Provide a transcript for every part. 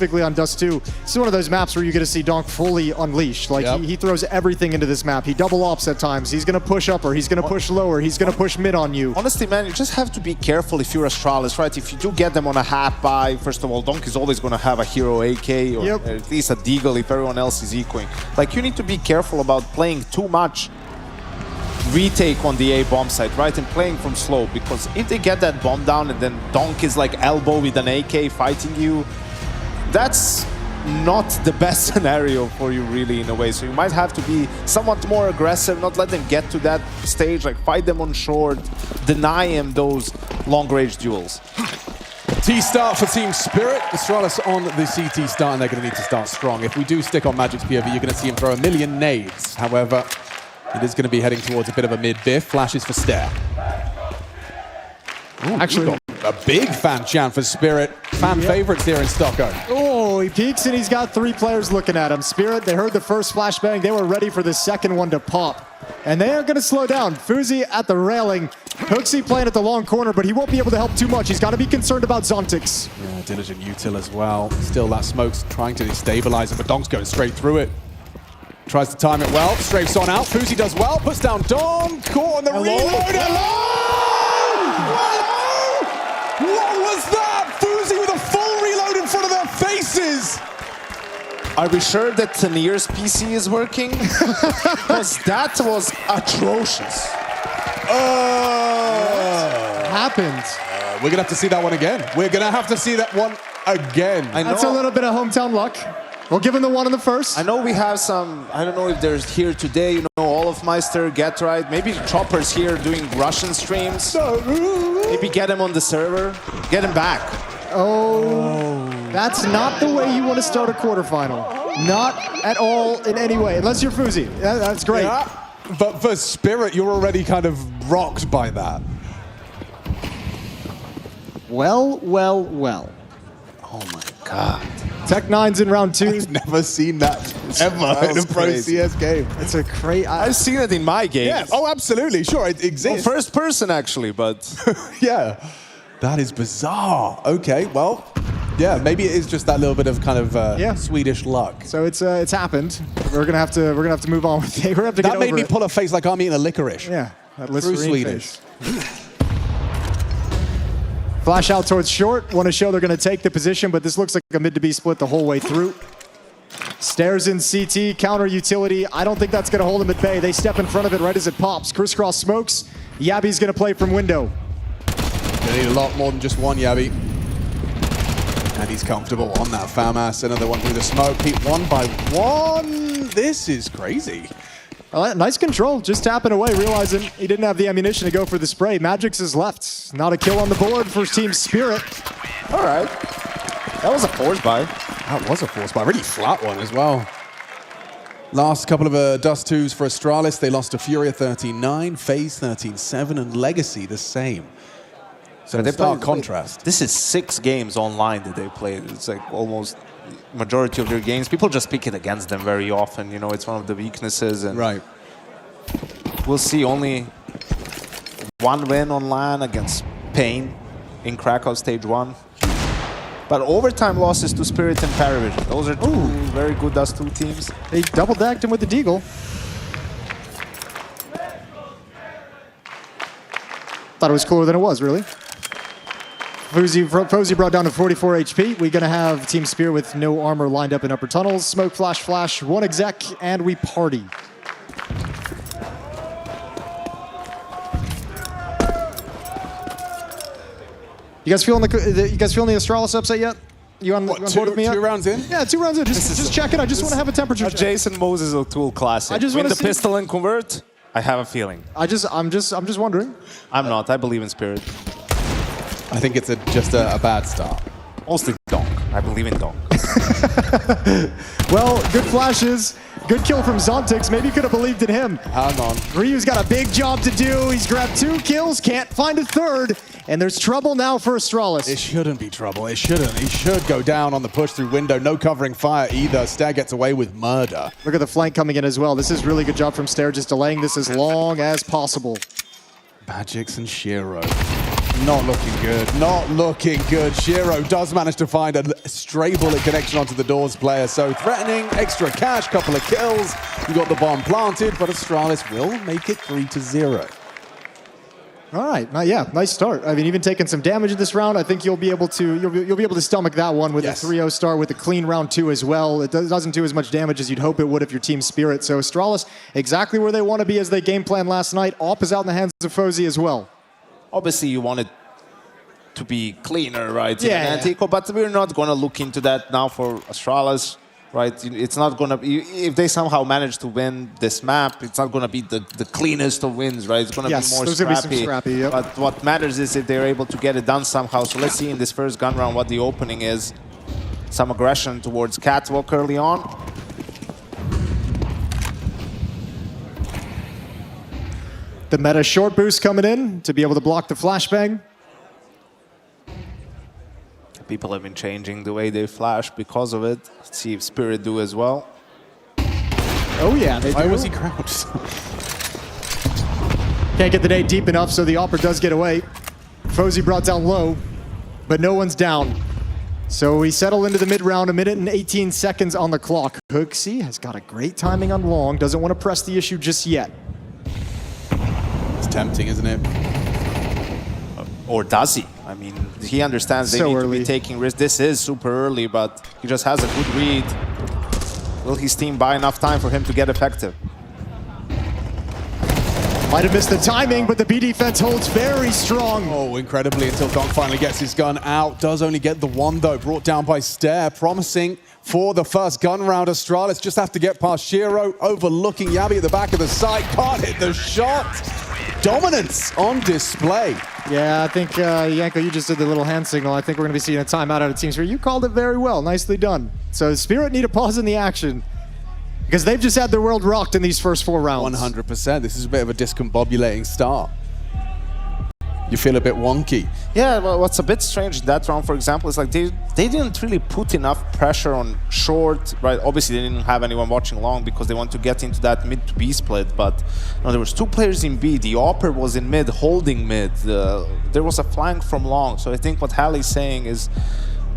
specifically on Dust2, this is one of those maps where you get to see Donk fully unleashed. Like, he throws everything into this map. He double ops at times. He's going to push upper. He's going to push lower. He's going to push mid on you. Honestly, man, you just have to be careful if you're Astralis, right? If you do get them on a half buy, first of all, Donk is always going to have a hero AK or at least a Deagle if everyone else is ecoing. Like, you need to be careful about playing too much retake on the A bomb site, right? And playing from slow, because if they get that bomb down and then Donk is like elbow with an AK fighting you, that's not the best scenario for you really in a way. So you might have to be somewhat more aggressive, not let them get to that stage, like fight them on short, deny him those long-range duels. T-start for Team Spirit. Astralis on the CT start, and they're going to need to start strong. If we do stick on Magic's POV, you're going to see him throw a million nades. However, it is going to be heading towards a bit of a mid-biff. Flashes for Stare. Ooh, actually, a big fan chant for Spirit. Fan favorites here in Stockholm. Oh, he peeks and he's got 3 players looking at him. Spirit, they heard the first flashbang. They were ready for the second one to pop. And they are going to slow down. phzy at the railing. phzy playing at the long corner, but he won't be able to help too much. He's got to be concerned about Zontix. Yeah, Diligent Util as well. Still, that smoke's trying to destabilize him, but Donk's going straight through it. Tries to time it well. Strafes on out. phzy does well. Puts down Donk. Caught on the reload. Hello! What was that? phzy with a full reload in front of their faces. Are we sure that Tanir's PC is working? Because that was atrocious. Happened. We're going to have to see that one again. We're going to have to see that one again. That's a little bit of hometown luck. We'll give him the one in the first. I know we have some, I don't know if there's here today, you know, all of Meister, Get Right. Maybe Chopper's here doing Russian streams. Maybe get him on the server. Get him back. Oh, that's not the way you want to start a quarterfinal. Not at all in any way, unless you're phzy. That's great. Yeah, but for Spirit, you're already kind of rocked by that. Well, well, well. Oh my God. Tech9's in round 2. I've never seen that ever in a Pro CS game. It's a crazy. I've seen it in my game. Yeah. Oh, absolutely. Sure, it exists. Well, first person, actually, but... Yeah. That is bizarre. Okay, well, yeah, maybe it is just that little bit of kind of Swedish luck. So it's happened. We're gonna have to move on with it. We're gonna have to that get made over me it. pull a face like I'm eating a licorice. Yeah, that through Listerine Swedish. face. Flash out towards short. Want to show they're going to take the position, but this looks like a mid to B split the whole way through. Stairs in CT, counter utility. I don't think that's going to hold him at bay. They step in front of it right as it pops. Crisscross smokes. Yabby's going to play from window. They need a lot more than just one Yabby. And he's comfortable on that FAMAS. Another one through the smoke. Keep 1 by 1. This is crazy. Nice control, just tapping away, realizing he didn't have the ammunition to go for the spray. Magic's is left. Not a kill on the board for Team Spirit. All right. That was a force buy. That was a force buy. Really flat one as well. Last couple of Dust2s for Astralis. They lost to Furia 13-9, phase 13-7, and Legacy the same. So they stark contrast. This is 6 games online that they played. It's like almost majority of their games. People just pick it against them very often. You know, it's one of the weaknesses. And right. We'll see only 1 win on LAN against Pain in Krakow Stage 1. But overtime losses to Spirit and Paravision. Those are 2 very good Dust2 teams. They double-decked him with the Deagle. Thought it was cooler than it was, really. phzy brought down to 44 HP. We're going to have Team Spear with no armor lined up in upper tunnels. Smoke, flash, flash, 1 exec, and we party. You guys feeling the Astralis upset yet? You on board with me? 2 rounds in? Yeah, 2 rounds in. Just check it. I just want to have a temperature check. Jason Moses O'Toole classic. I just win want the to see pistol and convert. I have a feeling. I'm just wondering. I'm not. I believe in Spirit. I think it's just a bad start. Mostly Donk. I believe in Donk. Well, good flashes. Good kill from Zontix. Maybe you could have believed in him. Hang on. Ryu's got a big job to do. He's grabbed 2 kills, can't find a 3rd, and there's trouble now for Astralis. It shouldn't be trouble. It shouldn't. He should go down on the push through window. No covering fire either. Stare gets away with murder. Look at the flank coming in as well. This is really good job from Stare, just delaying this as long as possible. Magix and Shiro. Not looking good. Not looking good. Shiro does manage to find a stray bullet connection onto the Doors player. So threatening, extra cash, couple of kills. You got the bomb planted, but Astralis will make it 3-0. All right, yeah, nice start. I mean, even taking some damage in this round, I think you'll be able to stomach that one with a 3-0 start with a clean round 2 as well. It doesn't do as much damage as you'd hope it would if your team's Spirit. So Astralis, exactly where they want to be as they game plan last night. Op is out in the hands of phzy as well. Obviously, you want it to be cleaner, right? Yeah. Antico, but we're not going to look into that now for Astralis. Right, it's not gonna be, if they somehow manage to win this map, it's not gonna be the cleanest of wins, right? It's gonna be more scrappy. Gonna be some scrappy, yep. But what matters is if they're able to get it done somehow. So let's see in this first gun round what the opening is. Some aggression towards Catwalk early on. The meta short boost coming in to be able to block the flashbang. People have been changing the way they flash because of it. Let's see if Spirit do as well. Oh yeah, they do. Why was he crouched? Can't get the nade deep enough, so the Opera does get away. phzy brought down low, but no one's down. So we settle into the mid-round, 1 minute and 18 seconds on the clock. phzy has got a great timing on long, doesn't want to press the issue just yet. It's tempting, isn't it? Or does he? I mean, he understands they need to be taking risks. This is super early, but he just has a good read. Will his team buy enough time for him to get effective? Might have missed the timing, but the B defense holds very strong. Oh, incredibly, until Donk finally gets his gun out. Does only get the one, though, brought down by Stair. Promising for the first gun round. Astralis just have to get past Shiro, overlooking Yabi at the back of the site. Can't hit the shot. Dominance on display. Yeah, I think, Yanko, you just did the little hand signal. I think we're going to be seeing a timeout out of Team Spirit. You called it very well. Nicely done. So Spirit need a pause in the action because they've just had their world rocked in these first 4 rounds. 100%. This is a bit of a discombobulating start. You feel a bit wonky. Yeah, well, what's a bit strange in that round, for example, is like they didn't really put enough pressure on short, right? Obviously, they didn't have anyone watching long because they want to get into that mid to B split. But there was 2 players in B. The Opper was in mid, holding mid. There was a flank from long. So I think what Hallie's saying is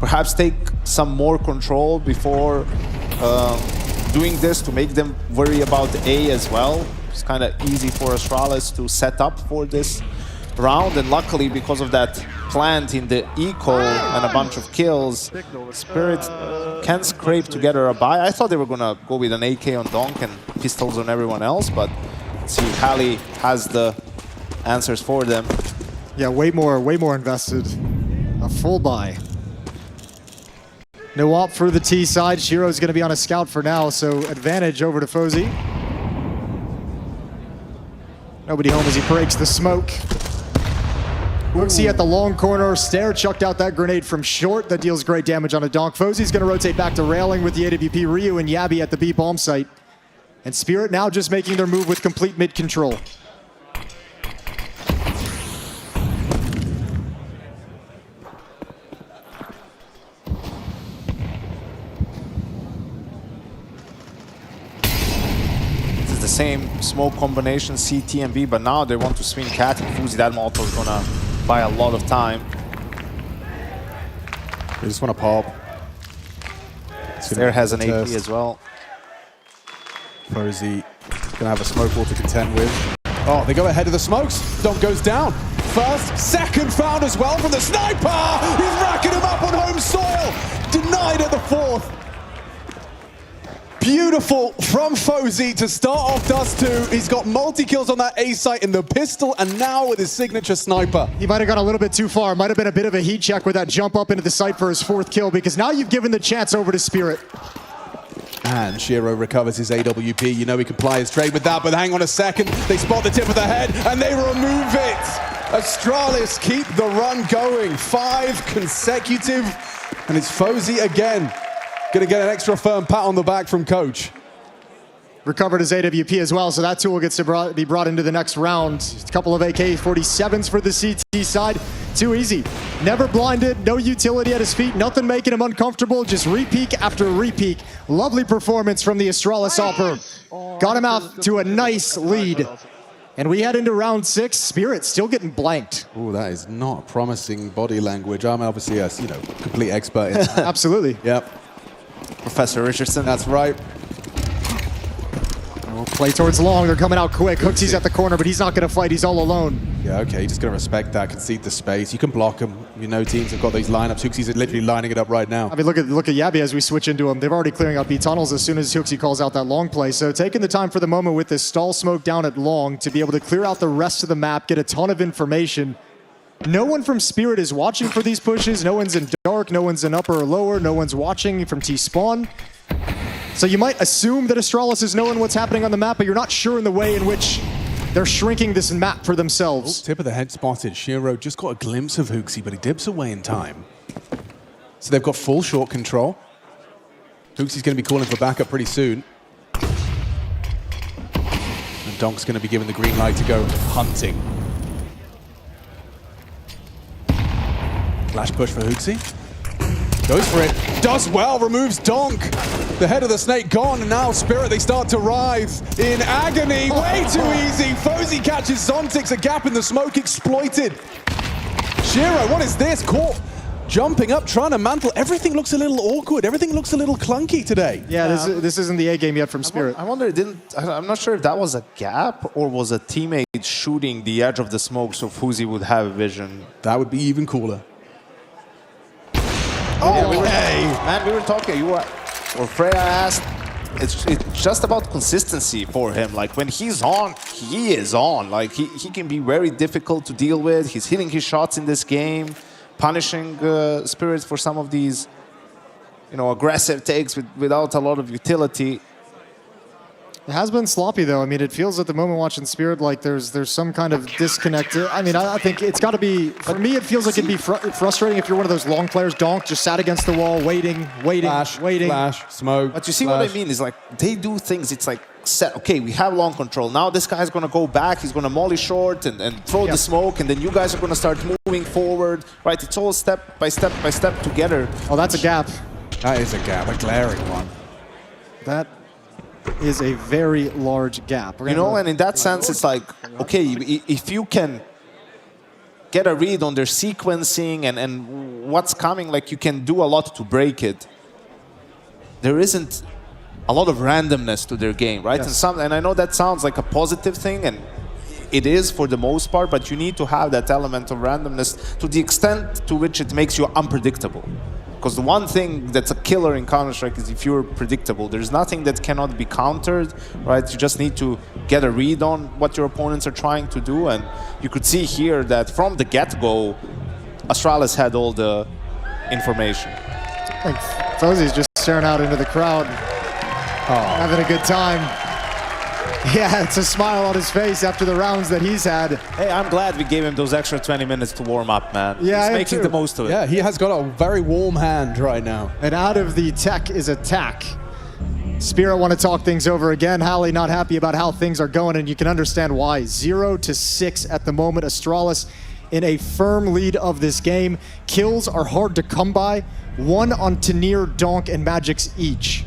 perhaps take some more control before doing this to make them worry about A as well. It's kind of easy for Astralis to set up for this round, and luckily because of that plant in the eco and a bunch of kills, Spirit can scrape together a buy. I thought they were gonna go with an AK on Donk and pistols on everyone else, but let's see, Hallie has the answers for them. Yeah, way more invested. A full buy. No op for the T side. Shiro's gonna be on a scout for now, so advantage over to phzy. Nobody home as he breaks the smoke. phzy at the long corner. Stair chucked out that grenade from short. That deals great damage on a Donk. phzy's going to rotate back to railing with the AWP Ryu and Yabi at the B bomb site. And Spirit now just making their move with complete mid control. This is the same smoke combination, CT and B, but now they want to swing Cat and phzy. That Molotov is gonna buy a lot of time. They just want to pop. Stair has an AP as well. phzy gonna have a smoke wall to contend with. Oh, they go ahead of the smokes. Donk goes down. First, second found as well from the sniper. He's racking him up on home soil. Denied at the 4th. Beautiful from phzy to start off Dust2. He's got multi-kills on that A site in the pistol and now with his signature sniper. He might have gone a little bit too far. Might have been a bit of a heat check with that jump up into the site for his 4th kill because now you've given the chance over to Spirit. And Shiro recovers his AWP. You know he can ply his trade with that, but hang on a second. They spot the tip of the head and they remove it. Astralis keep the run going. 5 consecutive, and it's phzy again. Gonna get an extra firm pat on the back from coach. Recovered his AWP as well, so that tool gets to be brought into the next round. A couple of AK-47s for the CT side. Too easy. Never blinded, no utility at his feet, nothing making him uncomfortable, just repeak after repeak. Lovely performance from the Astralis Opper. Got him out to a nice lead. And we head into round 6. Spirit still getting blanked. Oh, that is not promising body language. I'm obviously a complete expert in that. Absolutely. Yep. Professor Richardson. That's right. Play towards long. They're coming out quick. Hooksy's at the corner, but he's not going to fight. He's all alone. Yeah, okay. You're just going to respect that, concede the space. You can block him. You know teams have got these lineups. Hooksy's literally lining it up right now. I mean, look at Yabby as we switch into him. They've already clearing out B tunnels as soon as Hooksy calls out that long play. So taking the time for the moment with this stall smoke down at long to be able to clear out the rest of the map, get a ton of information. No one from Spirit is watching for these pushes. No one's in dark. No one's in upper or lower. No one's watching from T-spawn. So you might assume that Astralis is knowing what's happening on the map, but you're not sure in the way in which they're shrinking this map for themselves. Tip of the head spotted. Shiro just got a glimpse of Hooksy, but he dips away in time. So they've got full short control. Hooksy's going to be calling for backup pretty soon. And Donk's going to be given the green light to go hunting. Flash push for Hooksy. Goes for it. Does well, removes Donk. The head of the snake gone, and now Spirit, they start to writhe in agony. Way too easy. phzy catches Zontix, a gap in the smoke exploited. Shiro, what is this? Caught jumping up, trying to mantle. Everything looks a little awkward. Everything looks a little clunky today. Yeah, this isn't the A game yet from Spirit. I wonder, I'm not sure if that was a gap or was a teammate shooting the edge of the smoke so phzy would have vision. That would be even cooler. Oh, man, we were talking, or Freya asked, it's just about consistency for him. Like, when he's on, he is on. Like, he can be very difficult to deal with. He's hitting his shots in this game, punishing Spirits for some of these, aggressive takes without a lot of utility. It has been sloppy, though. I mean, it feels at the moment watching Spirit like there's some kind of disconnect. I mean, I think it's got to be, for me, it feels like it'd be frustrating if you're one of those long players. Donk just sat against the wall, waiting, Flash, smoke. But you see what I mean is, like, they do things, it's like set. Okay, we have long control. Now this guy's going to go back. He's going to molly short and throw the smoke, and then you guys are going to start moving forward. Right? It's all step by step by step together. Oh, that's a gap. That is a gap, a glaring one. That is a very large gap. And in that sense, it's like, okay, if you can get a read on their sequencing and what's coming, like, you can do a lot to break it. There isn't a lot of randomness to their game, right? Yes. And I know that sounds like a positive thing, and it is for the most part, but you need to have that element of randomness to the extent to which it makes you unpredictable. Because the one thing that's a killer in Counter-Strike is if you're predictable. There's nothing that cannot be countered, right? You just need to get a read on what your opponents are trying to do. And you could see here that from the get-go, Astralis had all the information. Like, phzy's just staring out into the crowd, having a good time. Yeah, it's a smile on his face after the rounds that he's had. Hey, I'm glad we gave him those extra 20 minutes to warm up, man. Yeah, he's making the most of it. Yeah, he has got a very warm hand right now. And out of the tech is attack. Spirit want to talk things over again. Hallie not happy about how things are going, and you can understand why. 0-6 at the moment. Astralis in a firm lead of this game. Kills are hard to come by. 1 on Tanir, Donk, and Magix each.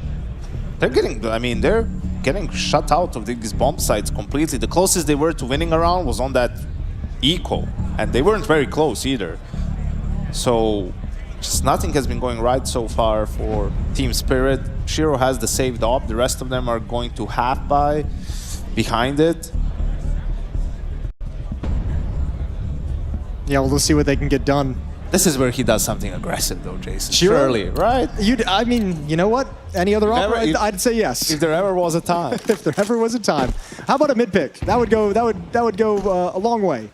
They're getting shut out of these bomb sites completely. The closest they were to winning a round was on that eco, and they weren't very close either. So just nothing has been going right so far for Team Spirit. Shiro has the saved op. The rest of them are going to half by behind it. Yeah, well, we'll see what they can get done. This is where he does something aggressive, though, Jason. Shiro? Surely, right? I mean, you know what? Any other offer? I'd say yes. If there ever was a time. If there ever was a time. How about a mid pick? That would go a long way.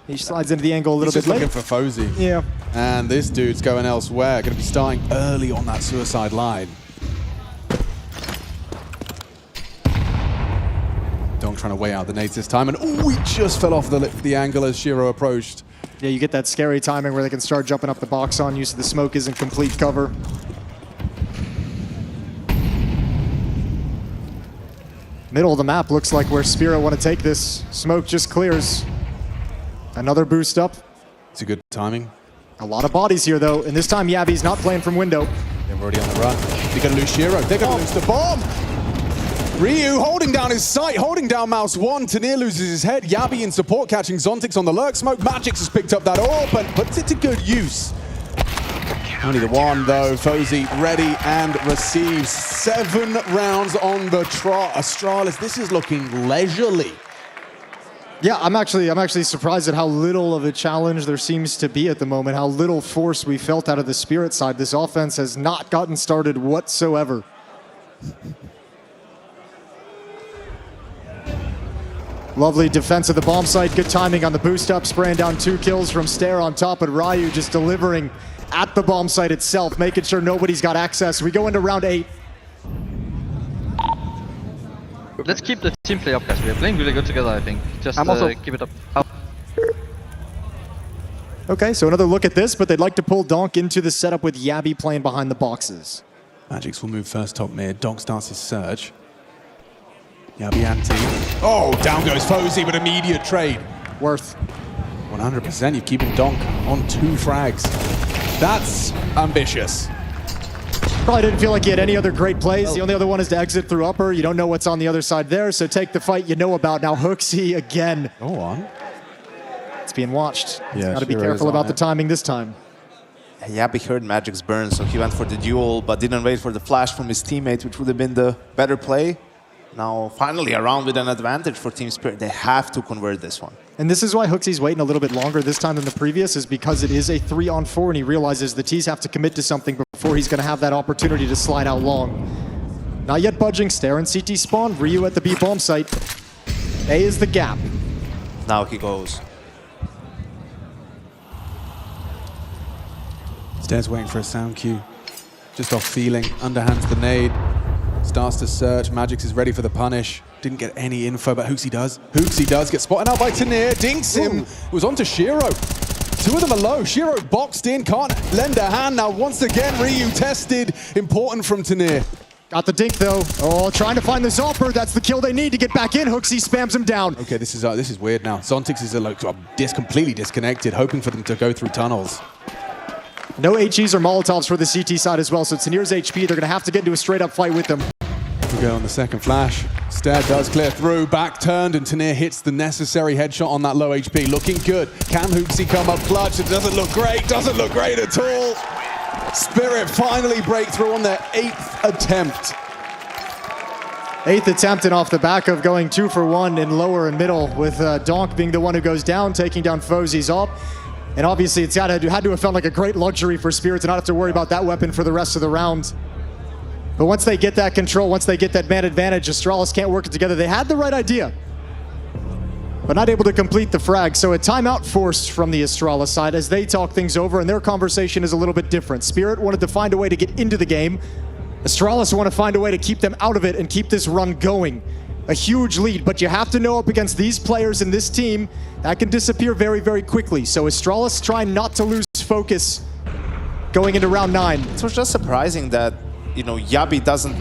He slides into the angle a little bit late. He's just looking for phzy. Yeah. And this dude's going elsewhere. Going to be starting early on that suicide line. Donk trying to weigh out the nades this time, and he just fell off the angle as Shiro approached. Yeah, you get that scary timing where they can start jumping up the box on you so the smoke isn't complete cover. Middle of the map looks like where Spirit want to take this. Smoke just clears. Another boost up. It's a good timing. A lot of bodies here, though, and this time Yavi's not playing from window. They're already on the run. They're going to lose Shiro. They're going to lose the bomb. Ryu holding down his sight, holding down mouse 1. Tanir loses his head. Yabi in support, catching Zontix on the lurk smoke. Magix has picked up that orb and puts it to good use. Only the one, though. phzy ready and receives 7 rounds on the trot. Astralis, this is looking leisurely. Yeah, I'm actually surprised at how little of a challenge there seems to be at the moment, how little force we felt out of the Spirit side. This offense has not gotten started whatsoever. Lovely defense of the bomb site, good timing on the boost up, spraying down 2 kills from Stair on top, but Ryu just delivering at the bomb site itself, making sure nobody's got access. We go into round 8. Let's keep the team play up, guys. We are playing really good together, I think. Just keep it up. Okay, so another look at this, but they'd like to pull Donk into the setup with Yabi playing behind the boxes. Magix will move first top mid. Donk starts his surge. Yabi anti. Oh, down goes phzy, but immediate trade. Worth. 100%, you're keeping Donk on 2 frags. That's ambitious. Probably didn't feel like he had any other great plays. The only other one is to exit through upper. You don't know what's on the other side there, so take the fight you know about. Now phzy again. Go on. It's being watched. Yeah, got to be careful about the timing this time. Yabi heard Magic's burn, so he went for the duel, but didn't wait for the flash from his teammate, which would have been the better play. Now, finally, a round with an advantage for Team Spirit. They have to convert this one. And this is why phzy's waiting a little bit longer this time than the previous, is because it is a 3-on-4, and he realizes the T's have to commit to something before he's going to have that opportunity to slide out long. Not yet budging. Stair and CT spawn. Ryu at the B bomb site. A is the gap. Now he goes. Stair's waiting for a sound cue. Just off feeling. Underhands the nade. Starts to search. Magix is ready for the punish. Didn't get any info, but phzy does. phzy does get spotted out by Tanir. Dinks him. It was onto Shiro. 2 of them are low. Shiro boxed in. Can't lend a hand. Now, once again, Ryu tested. Important from Tanir. Got the dink, though. Oh, trying to find the Zopper. That's the kill they need to get back in. phzy spams him down. Okay, this is weird now. Zontix is completely disconnected, hoping for them to go through tunnels. No HEs or Molotovs for the CT side as well, so Tanir's HP, they're going to have to get into a straight-up fight with them. We go on the second flash. Stair does clear through, back turned, and Tanir hits the necessary headshot on that low HP. Looking good. Can phzy come up clutch? It doesn't look great at all. Spirit finally break through on their 8th attempt. 8th attempt, and off the back of going 2 for 1 in lower and middle, with Donk being the one who goes down, taking down phzy's op. And obviously it's had to have felt like a great luxury for Spirit to not have to worry about that weapon for the rest of the round. But once they get that control, once they get that man advantage, Astralis can't work it together. They had the right idea, but not able to complete the frag. So a timeout forced from the Astralis side as they talk things over, and their conversation is a little bit different. Spirit wanted to find a way to get into the game. Astralis want to find a way to keep them out of it and keep this run going. A huge lead, but you have to know up against these players in this team, that can disappear very, very quickly. So Astralis trying not to lose focus going into round 9. It was just surprising that, you know, Yabi doesn't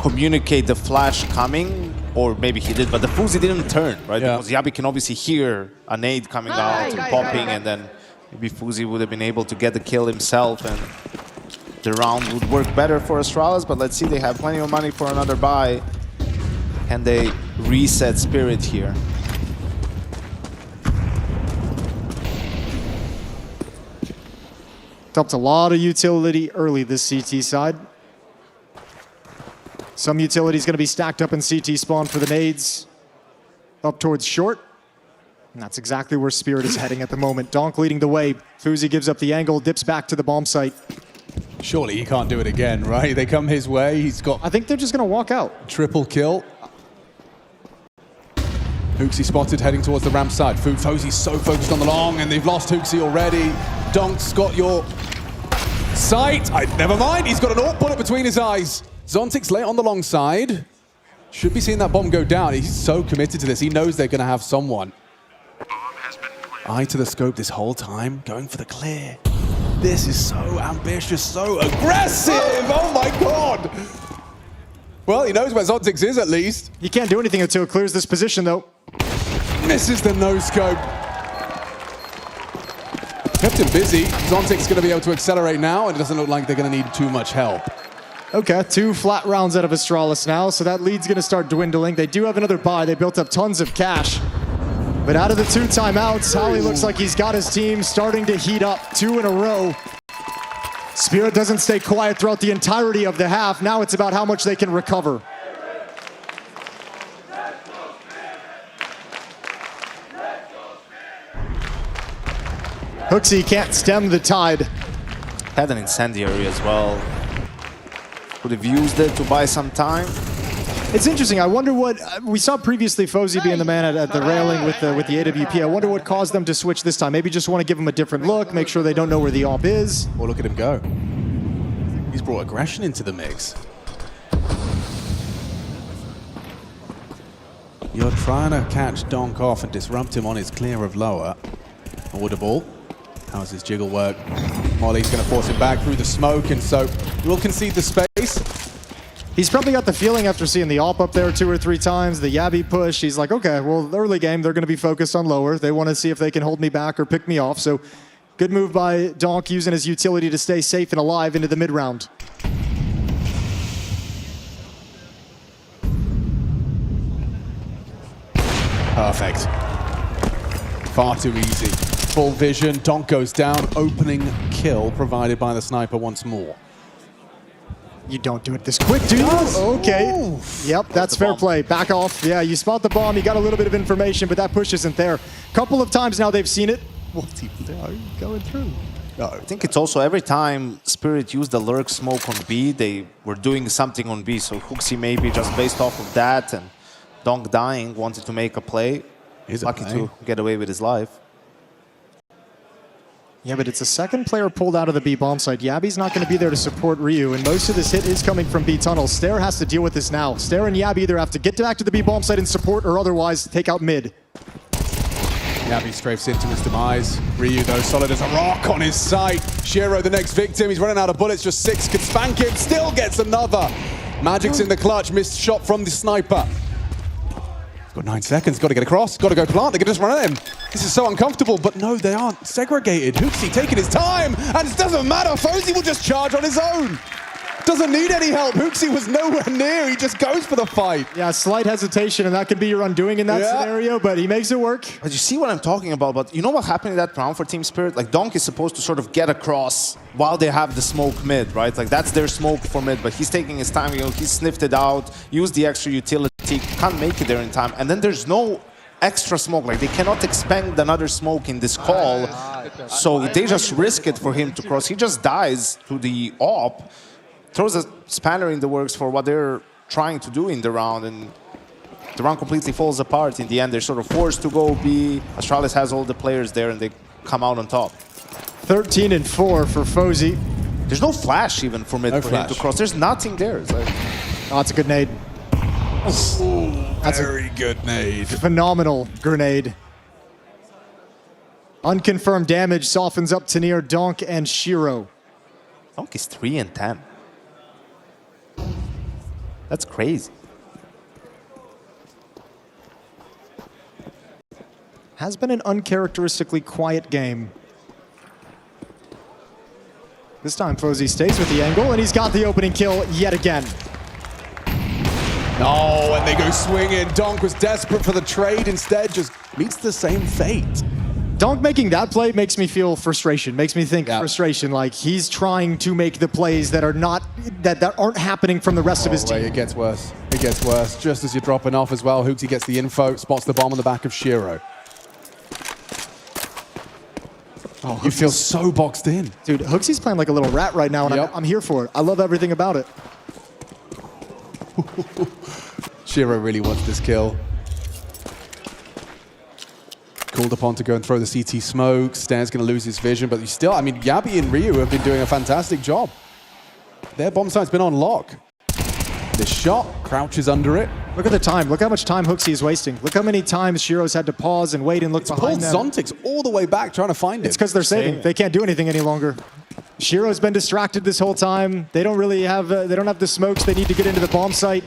communicate the flash coming, or maybe he did, but the phzy didn't turn, right? Yeah. Because Yabi can obviously hear a nade coming out and popping, and then maybe phzy would have been able to get the kill himself, and the round would work better for Astralis. But let's see, they have plenty of money for another buy. And they reset Spirit here. Dumped a lot of utility early this CT side. Some utility is going to be stacked up in CT spawn for the nades. Up towards short. And that's exactly where Spirit is heading at the moment. Donk leading the way. phzy gives up the angle, dips back to the bomb site. Surely he can't do it again, right? They come his way. He's got... I think they're just going to walk out. Triple kill. phzy spotted heading towards the ramp side. phzy's so focused on the long, and they've lost phzy already. Donk's got your sight. Never mind, he's got an AWP bullet between his eyes. Zontix late on the long side. Should be seeing that bomb go down. He's so committed to this. He knows they're going to have someone. Eye to the scope this whole time, going for the clear. This is so ambitious, so aggressive. Oh my God. Well, he knows where Zontix is at least. He can't do anything until it clears this position, though. Misses the no-scope. Kept him busy. Zontix going to be able to accelerate now, and it doesn't look like they're going to need too much help. Okay, 2 flat rounds out of Astralis now, so that lead's going to start dwindling. They do have another buy. They built up tons of cash. But out of the 2 timeouts, Holly looks like he's got his team starting to heat up 2 in a row. Spirit doesn't stay quiet throughout the entirety of the half. Now it's about how much they can recover. phzy can't stem the tide. Had an incendiary as well. Could have used it to buy some time. It's interesting. I wonder what we saw previously. phzy being the man at the railing with the AWP. I wonder what caused them to switch this time. Maybe just want to give him a different look, make sure they don't know where the AWP is. Well, look at him go. He's brought aggression into the mix. You're trying to catch Donk off and disrupt him on his clear of lower. Audible. How's his jiggle work? Molly's going to force him back through the smoke, and so we'll concede the space. He's probably got the feeling after seeing the AWP up there 2 or 3 times, the Yabby push, he's like, okay, well, early game, they're going to be focused on lower. They want to see if they can hold me back or pick me off. So good move by Donk using his utility to stay safe and alive into the mid-round. Perfect. Far too easy. Full vision, Donk goes down, opening kill provided by the sniper once more. You don't do it this quick, do you? Okay. Oof. Yep, that's fair play. Back off. Yeah, you spot the bomb, you got a little bit of information, but that push isn't there. Couple of times now they've seen it. What's he going through? No, I think it's also every time Spirit used the lurk smoke on B, they were doing something on B. So phzy maybe just based off of that, and Donk dying wanted to make a play. He's lucky to get away with his life. Yeah, but it's a second player pulled out of the B bomb site. Yabby's not going to be there to support Ryu, and most of this hit is coming from B tunnel. Stair has to deal with this now. Stair and Yabby either have to get back to the B bomb site and support, or otherwise take out mid. Yabby strafes into his demise. Ryu, though, solid as a rock on his sight. Shiro, the next victim. He's running out of bullets. Just 6 can spank him. Still gets another. Magic's in the clutch. Missed shot from the sniper. Got 9 seconds, got to get across, got to go plant, they can just run at him. This is so uncomfortable, but no, they aren't. Segregated, phzy taking his time, and it doesn't matter, phzy will just charge on his own. Doesn't need any help, phzy was nowhere near, he just goes for the fight. Yeah, slight hesitation, and that could be your undoing in that scenario, but he makes it work. But you see what I'm talking about, but you know what happened in that round for Team Spirit? Like, Donk is supposed to sort of get across while they have the smoke mid, right? Like, that's their smoke for mid, but he's taking his time, you know, he sniffed it out, used the extra utility, can't make it there in time, and then there's no extra smoke, like they cannot expend another smoke in this call, so they just risk it for him to cross. He just dies to the AWP, throws a spanner in the works for what they're trying to do in the round, and the round completely falls apart. In the end, they're sort of forced to go B. Astralis has all the players there, and they come out on top. 13 and 4 for phzy. There's no flash even for mid No for flash. him to cross. There's nothing there. It's like, Oh, it's a good nade. That's a very good nade. Phenomenal grenade. Unconfirmed damage softens up to near Donk and Shiro. Donk is 3 and 10. That's crazy. Has been an uncharacteristically quiet game. This time phzy stays with the angle, and he's got the opening kill yet again. No, and they go swinging. Donk was desperate for the trade, instead just meets the same fate. Donk making that play makes me feel frustration, makes me think frustration, like he's trying to make the plays that are not, that aren't happening from the rest of his team. It gets worse. It gets worse. Just as you're dropping off as well, phzy gets the info, spots the bomb on the back of Shiro. Oh, you feel so boxed in. Dude, phzy's playing like a little rat right now, and I'm here for it. I love everything about it. Shiro really wants this kill. Called upon to go and throw the CT smoke. Stan's going to lose his vision, but still, I mean, Yabby and Ryu have been doing a fantastic job. Their bomb site's been on lock. This shot, crouches under it. Look at the time. Look how much time phzy is wasting. Look how many times Shiro's had to pause and wait and look behind them. Pulled Zontix all the way back trying to find him. It's because they're saving. They can't do anything any longer. Shiro's been distracted this whole time. They don't really have, they don't have the smokes they need to get into the bomb site.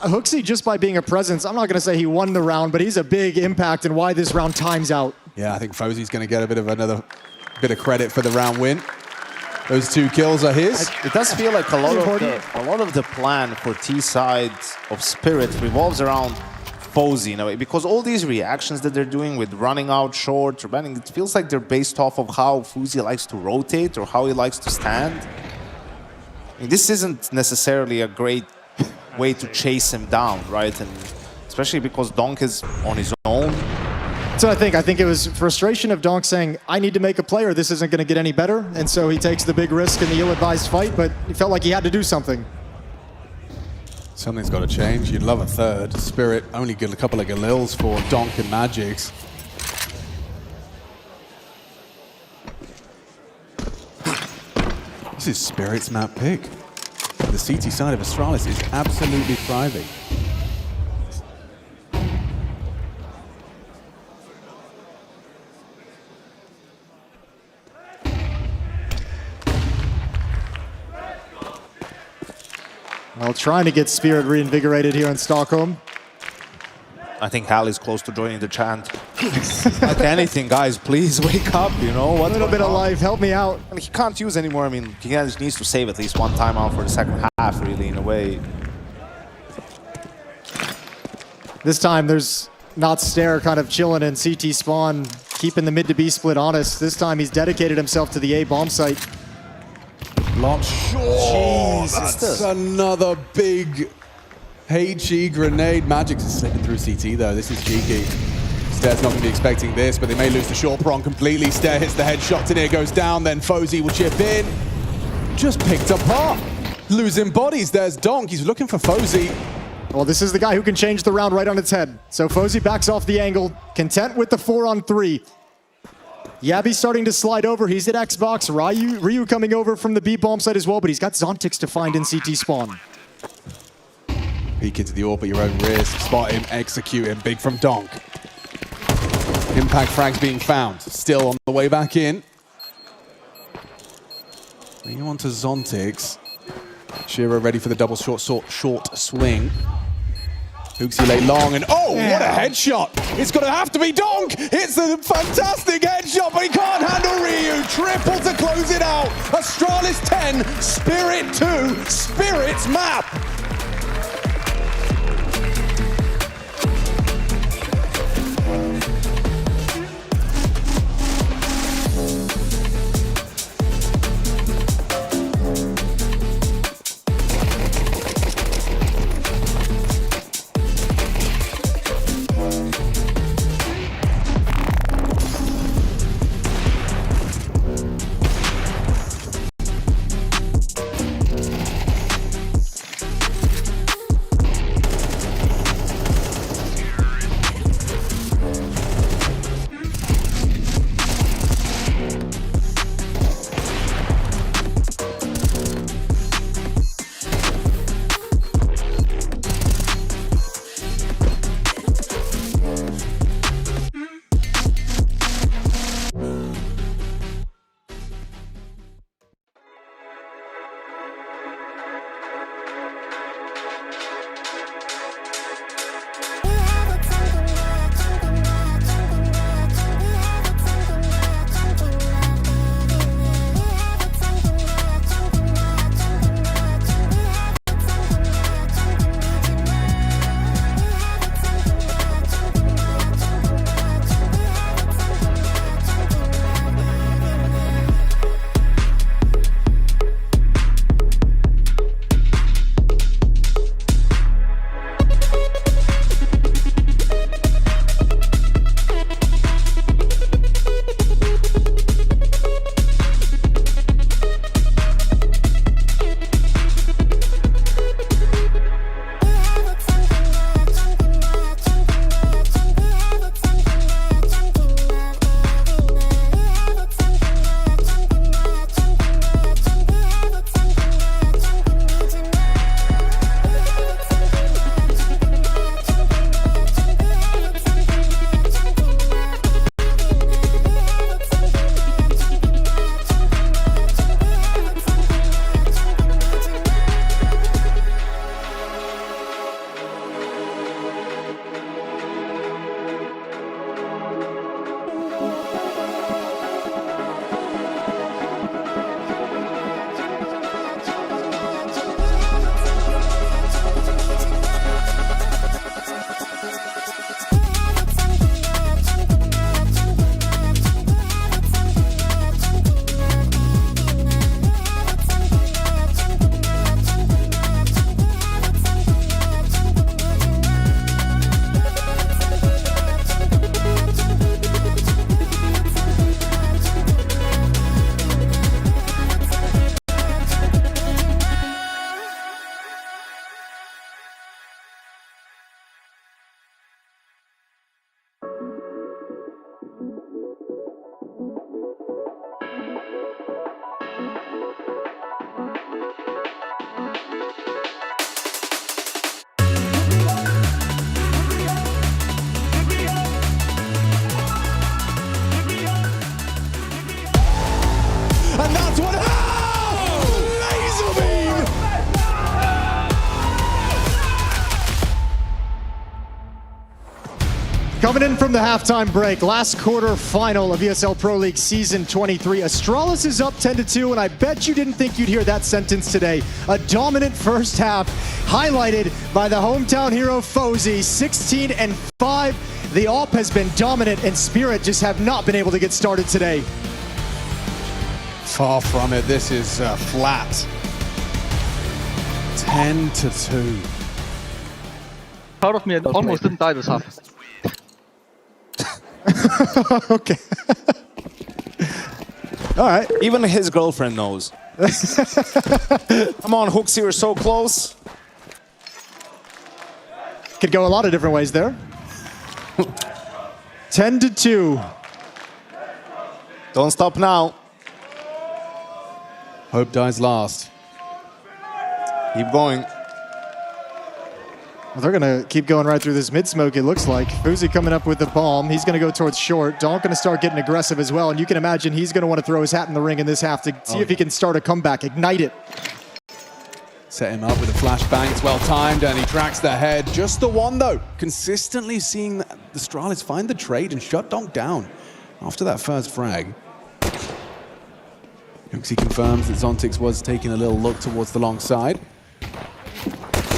phzy, just by being a presence, I'm not going to say he won the round, but he's a big impact in why this round times out. Yeah, I think phzy's going to get a bit of another bit of credit for the round win. Those 2 kills are his. It does feel like a lot of the plan for T side of Spirit revolves around phzy in a way, because all these reactions that they're doing with running out short or banning, it feels like they're based off of how phzy likes to rotate or how he likes to stand. I mean, this isn't necessarily a great way to chase him down, right? And especially because Donk is on his own. So I think it was frustration of Donk saying, I need to make a play or this isn't going to get any better. And so he takes the big risk in the ill-advised fight, but he felt like he had to do something. Something's got to change. You'd love a third. Spirit only get a couple of Galils for Donk and Magix. This is Spirit's map pick. The CT side of Astralis is absolutely thriving. Well, trying to get Spirit reinvigorated here in Stockholm. I think Hal is close to joining the chant. Like anything, guys, please wake up, you know? A little bit of life, help me out. I mean, he can't use anymore. I mean, he just needs to save at least one timeout for the second half, really, in a way. This time, there's not Stare kind of chilling in CT spawn, keeping the mid to B split honest. This time, he's dedicated himself to the A bomb site. Block short. That's another big HE grenade. Magix is slipping through CT though. This is cheeky. Stare's not going to be expecting this, but they may lose the short prong completely. Stare hits the headshot. Tanier goes down, then phzy will chip in. Just picked apart. Losing bodies. There's Donk. He's looking for phzy. Well, this is the guy who can change the round right on its head. So phzy backs off the angle, content with the 4-on-3. Yabby's starting to slide over. He's at Xbox. Ryu coming over from the B bomb side as well, but he's got Zontix to find in CT spawn. Peek into the AWP at your own risk. Spot him, execute him. Big from Donk. Impact frags being found. Still on the way back in. Moving on to Zontix. Shiro ready for the double short swing. Hooksy lay long and oh, what a headshot! It's gonna have to be Donk! It's a fantastic headshot, but he can't handle Ryu! Triple to close it out! Astralis 10, Spirit 2, Spirit's map! Coming in from the halftime break, last quarter final of ESL Pro League Season 23. Astralis is up 10-2, and I bet you didn't think you'd hear that sentence today. A dominant first half, highlighted by the hometown hero phzy, 16-5. The AWP has been dominant, and Spirit just have not been able to get started today. Far from it. This is flat. 10-2. Proud of me, I almost didn't die this half. Okay. All right. Even his girlfriend knows. Come on, Hooks, you're so close. Could go a lot of different ways there. 10-2. Don't stop now. Hope dies last. Keep going. Well, they're going to keep going right through this mid-smoke, it looks like. phzy coming up with the bomb. He's going to go towards short. Donk going to start getting aggressive as well, and you can imagine he's going to want to throw his hat in the ring in this half to see if he can start a comeback, ignite it. Set him up with a flashbang. It's well timed, and he tracks the head. Just the one, though. Consistently seeing the Astralis find the trade and shut Donk down after that first frag. Hooksy confirms that Zontix was taking a little look towards the long side.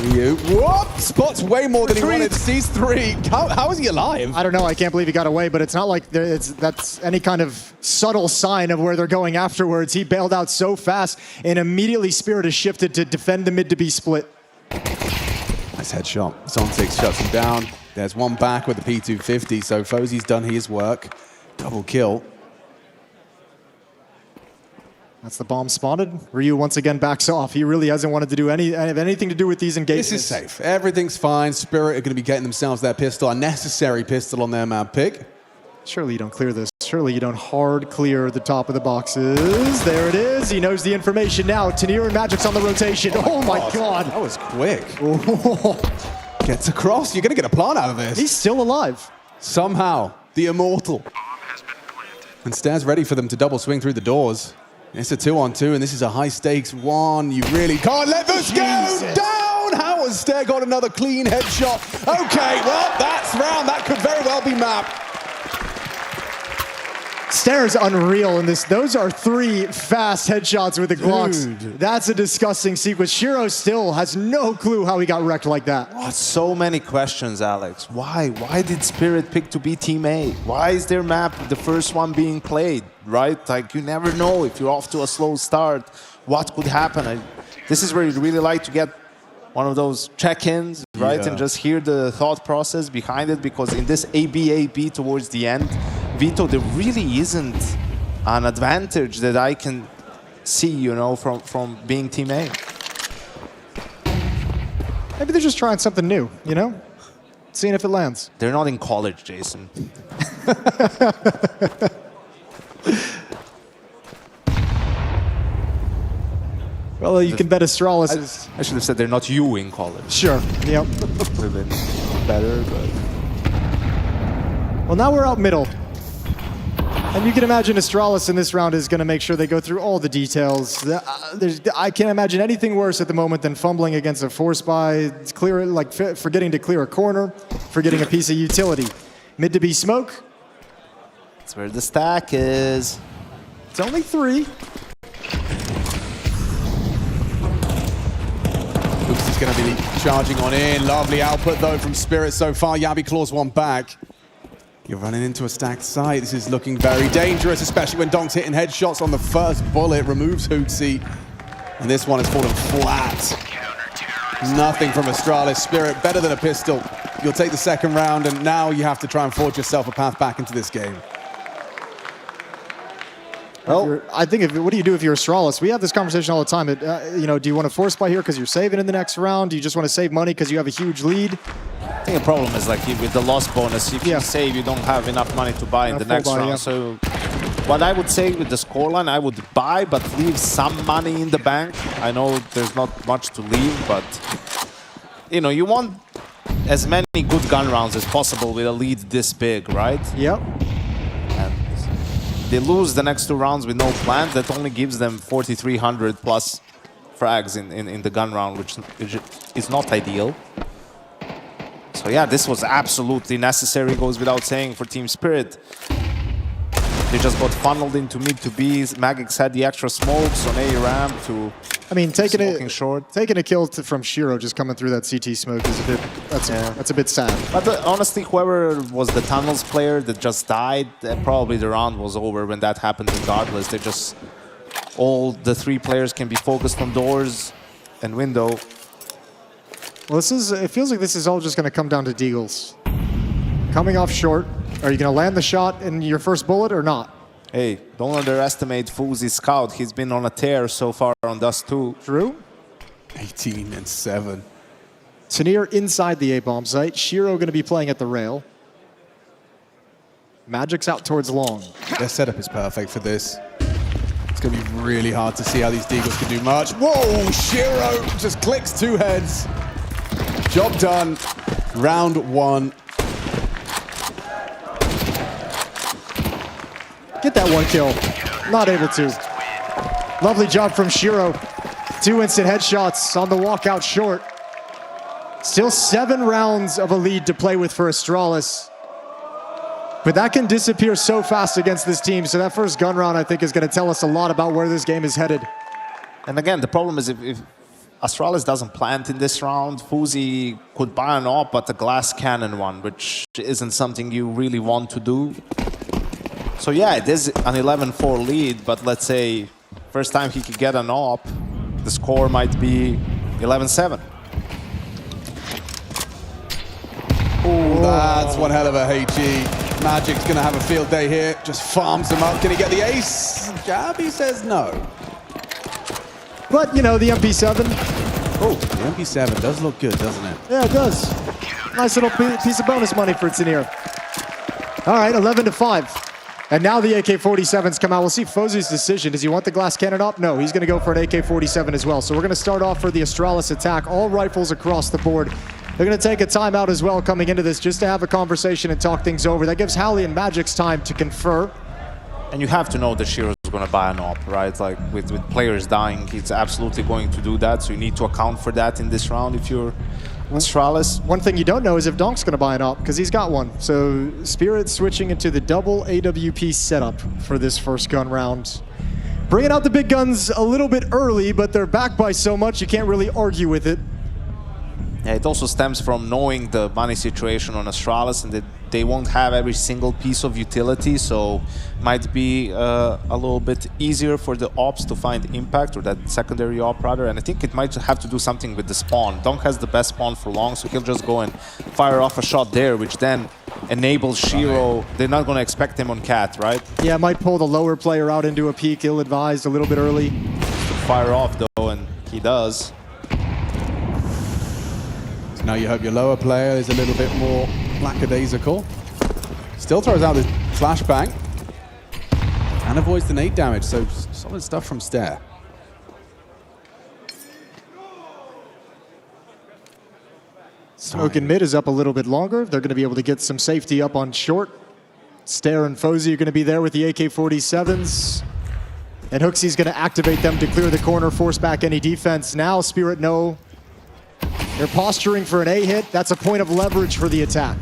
Whoop! Spots way more than he wanted. Sees 3. How is he alive? I don't know. I can't believe he got away, but it's not like that's any kind of subtle sign of where they're going afterwards. He bailed out so fast, and immediately Spirit has shifted to defend the mid to be split. Nice headshot. Zontix shuts him down. There's one back with the P250, so phzy's done his work. Double kill. That's the bomb spotted. Ryu once again backs off. He really hasn't wanted to do anything to do with these engagements. This is safe. Everything's fine. Spirit are going to be getting themselves that pistol, a necessary pistol on their map pick. Surely you don't clear this. Surely you don't hard clear the top of the boxes. There it is. He knows the information now. Tanir and Magic's on the rotation. Oh my God. That was quick. Gets across. You're going to get a plant out of this. He's still alive. Somehow, the immortal. And Stare's ready for them to double swing through the doors. It's a 2-on-2, and this is a high-stakes one. You really can't let this go down! How has Stare got another clean headshot? Okay, well, that's round. That could very well be map. Stare's unreal in this. Those are 3 fast headshots with the Glocks. Dude. That's a disgusting sequence. Shiro still has no clue how he got wrecked like that. What? So many questions, Alex. Why? Why did Spirit pick to be Team A? Why is their map the first one being played, right? Like, you never know if you're off to a slow start, what could happen. This is where you'd really like to get one of those check-ins, right? Yeah. And just hear the thought process behind it, because in this AB towards the end, Vito, there really isn't an advantage that I can see, you know, from being Team A. Maybe they're just trying something new, you know? Seeing if it lands. They're not in college, Jason. Well, you can bet Astralis is... I should have said they're not you in college. Sure, yep. Would have been better, but... Well, now we're out middle. And you can imagine Astralis in this round is going to make sure they go through all the details. I can't imagine anything worse at the moment than fumbling against a force buy, forgetting to clear a corner, forgetting a piece of utility. Mid to be smoke. That's where the stack is. It's only 3. Hooks is going to be charging on in. Lovely output, though, from Spirit so far. Yabi claws one back. You're running into a stacked site. This is looking very dangerous, especially when Donk's hitting headshots on the first bullet. Removes Hootsy. And this one has fallen flat. Nothing from Astralis. Spirit, better than a pistol. You'll take the second round, and now you have to try and forge yourself a path back into this game. Well, I think, what do you do if you're Astralis? We have this conversation all the time. You know, do you want to force buy here because you're saving in the next round? Do you just want to save money because you have a huge lead? I think the problem is, like, with the loss bonus, if you save, you don't have enough money to buy in the next round. So what I would say with the scoreline, I would buy, but leave some money in the bank. I know there's not much to leave, but, you know, you want as many good gun rounds as possible with a lead this big, right? Yep. And they lose the next 2 rounds with no plans. That only gives them 4,300 plus frags in the gun round, which is not ideal. So yeah, this was absolutely necessary, goes without saying, for Team Spirit. They just got funneled into mid to Bs. Magix had the extra smokes on A ramp to taking a kill from Shiro just coming through that CT smoke is a bit, that's a bit sad. But honestly, whoever was the tunnels player that just died, probably the round was over when that happened regardless. They just, all the 3 players can be focused on doors and window. Well, it feels like this is all just going to come down to Deagles. Coming off short, are you going to land the shot in your first bullet or not? Hey, don't underestimate phzy's scout. He's been on a tear so far on Dust2. True. 18 and 7. Tanir inside the A-bomb site. Shiro going to be playing at the rail. Magic's out towards long. Their setup is perfect for this. It's going to be really hard to see how these Deagles can do much. Whoa, Shiro just clicks 2 heads. Job done. Round 1. Get that 1 kill. Not able to. Lovely job from Shiro. 2 instant headshots on the walkout short. Still 7 rounds of a lead to play with for Astralis. But that can disappear so fast against this team. So that first gun round, I think, is going to tell us a lot about where this game is headed. And again, the problem is if Astralis doesn't plant in this round, phzy could buy an AWP, but a glass cannon one, which isn't something you really want to do. So yeah, it is an 11-4 lead, but let's say first time he could get an AWP, the score might be 11-7. Oh, that's one hell of a HE. Magic's going to have a field day here. Just farms him up. Can he get the ace? Gabby says no. But, you know, the MP7. Oh, the MP7 does look good, doesn't it? Yeah, it does. Nice little piece of bonus money for Tanir. All right, 11-5. And now the AK-47s come out. We'll see phzy's decision. Does he want the glass cannon up? No, he's going to go for an AK-47 as well. So we're going to start off for the Astralis attack. All rifles across the board. They're going to take a timeout as well coming into this just to have a conversation and talk things over. That gives Hallie and Magic's time to confer. And you have to know that Shiro's going to buy an AWP, right? Like with players dying, he's absolutely going to do that. So you need to account for that in this round if you're Astralis. One thing you don't know is if Donk's going to buy an AWP, because he's got one. So Spirit switching into the double AWP setup for this first gun round. Bringing out the big guns a little bit early, but they're backed by so much you can't really argue with it. Yeah, it also stems from knowing the money situation on Astralis and that they won't have every single piece of utility, so might be a little bit easier for the ops to find impact, or that secondary op rather, and I think it might have to do something with the spawn. Donk has the best spawn for long, so he'll just go and fire off a shot there, which then enables Shiro. They're not going to expect him on Cat, right? Yeah, might pull the lower player out into a peak, ill-advised a little bit early. To fire off though, and he does. Now you hope your lower player is a little bit more lackadaisical. Still throws out the flashbang and avoids the nade damage, so solid stuff from Stair. Smoke in mid is up a little bit longer. They're going to be able to get some safety up on short. Stair and phzy are going to be there with the AK-47s. And Hooksy's going to activate them to clear the corner, force back any defense. Now Spirit know they're posturing for an A hit. That's a point of leverage for the attack.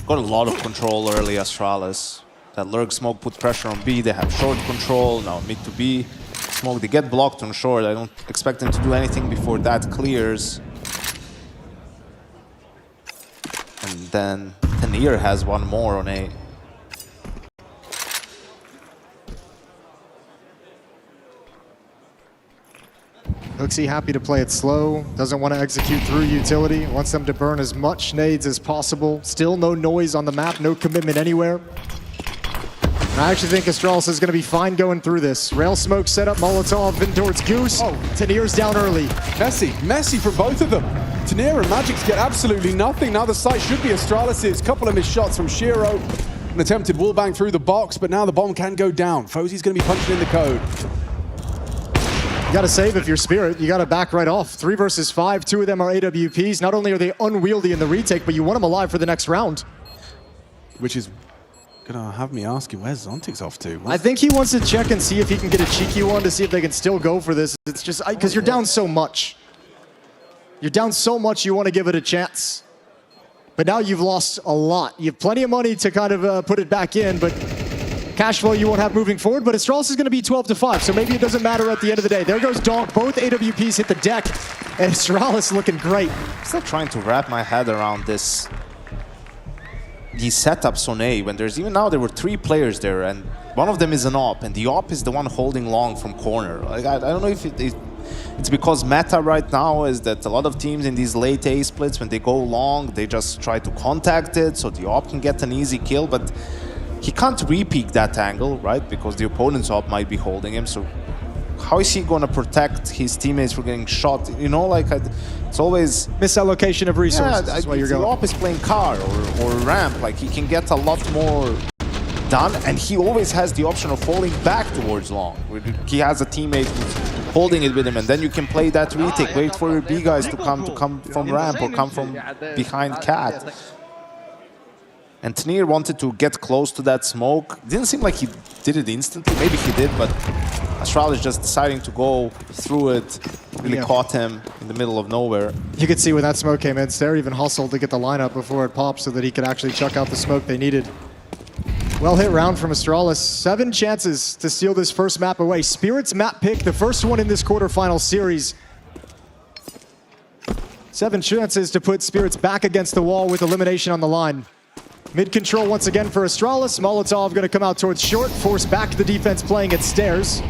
Got a lot of control early, Astralis. That lurk smoke put pressure on B. They have short control. Now mid to B. Smoke, they get blocked on short. I don't expect them to do anything before that clears. And then Tanir has one more on A. Hooksy happy to play it slow, doesn't want to execute through utility, wants them to burn as much nades as possible. Still no noise on the map, no commitment anywhere. And I actually think Astralis is going to be fine going through this. Rail smoke set up, Molotov in towards Goose. Oh, Tanir's down early. Messy from both of them. Tanir and Magix get absolutely nothing. Now the site should be Astralis's. Couple of missed shots from Shiro. An attempted wallbang through the box, but now the bomb can go down. phzy's going to be punching in the code. You gotta save if you're Spirit. You gotta back right off. 3 versus 5. 2 of them are AWPs. Not only are they unwieldy in the retake, but you want them alive for the next round. Which is gonna have me asking, where's Zontic's off to? I think he wants to check and see if he can get a cheeky one to see if they can still go for this. It's just because you're down so much. You're down so much, you want to give it a chance. But now you've lost a lot. You have plenty of money to kind of put it back in, but cash flow you won't have moving forward. But Astralis is going to be 12-5, so maybe it doesn't matter at the end of the day. There goes Donk. Both AWPs hit the deck, and Astralis looking great. I'm still trying to wrap my head around this. These setups on A, when there's even now there were 3 players there, and one of them is an AWP, and the AWP is the one holding long from corner. Like, I don't know if it's because meta right now is that a lot of teams in these late A splits, when they go long, they just try to contact it, so the AWP can get an easy kill, but he can't re-peek that angle, right? Because the opponent's AWP might be holding him, so how is he going to protect his teammates from getting shot? You know, like, it's always... misallocation of resources, yeah, is where you're going. If the AWP is playing car or ramp, like, he can get a lot more done, and he always has the option of falling back towards long. He has a teammate who's holding it with him, and then you can play that retake, wait for your B guys to come from ramp or come from behind cat. And Tnir wanted to get close to that smoke. Didn't seem like he did it instantly. Maybe he did, but Astralis just deciding to go through it. Really caught him in the middle of nowhere. You could see when that smoke came in, Stair even hustled to get the lineup before it popped so that he could actually chuck out the smoke they needed. Well hit round from Astralis. 7 chances to steal this first map away. Spirit's map pick, the first one in this quarterfinal series. 7 chances to put Spirits back against the wall with elimination on the line. Mid control once again for Astralis. Molotov going to come out towards short, force back the defense playing at Stairs.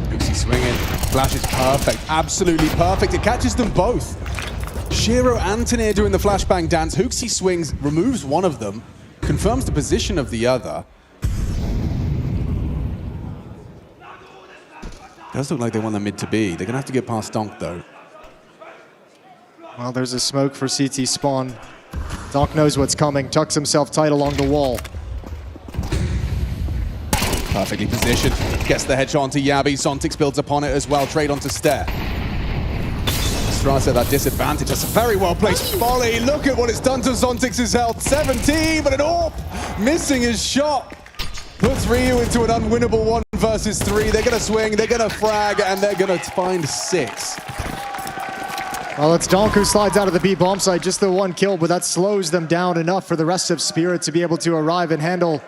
phzy swinging. Flash is perfect, absolutely perfect. It catches them both. Shiro and Tnir doing the flashbang dance. phzy swings, removes one of them, confirms the position of the other. Does look like they want the mid to be. They're going to have to get past Donk, though. Well, there's a smoke for CT spawn. Donk knows what's coming, tucks himself tight along the wall. Perfectly positioned. Gets the headshot onto Yabi. Sontix builds upon it as well. Trade onto Stair. Astralis at that disadvantage. That's a very well-placed volley. Look at what it's done to Sontix's health. 17, but an AWP missing his shot. Puts Ryu into an unwinnable 1 versus 3. They're going to swing, they're going to frag, and they're going to find 6. Well, it's Donk who slides out of the B bomb site. Just the 1 kill, but that slows them down enough for the rest of Spirit to be able to arrive and handle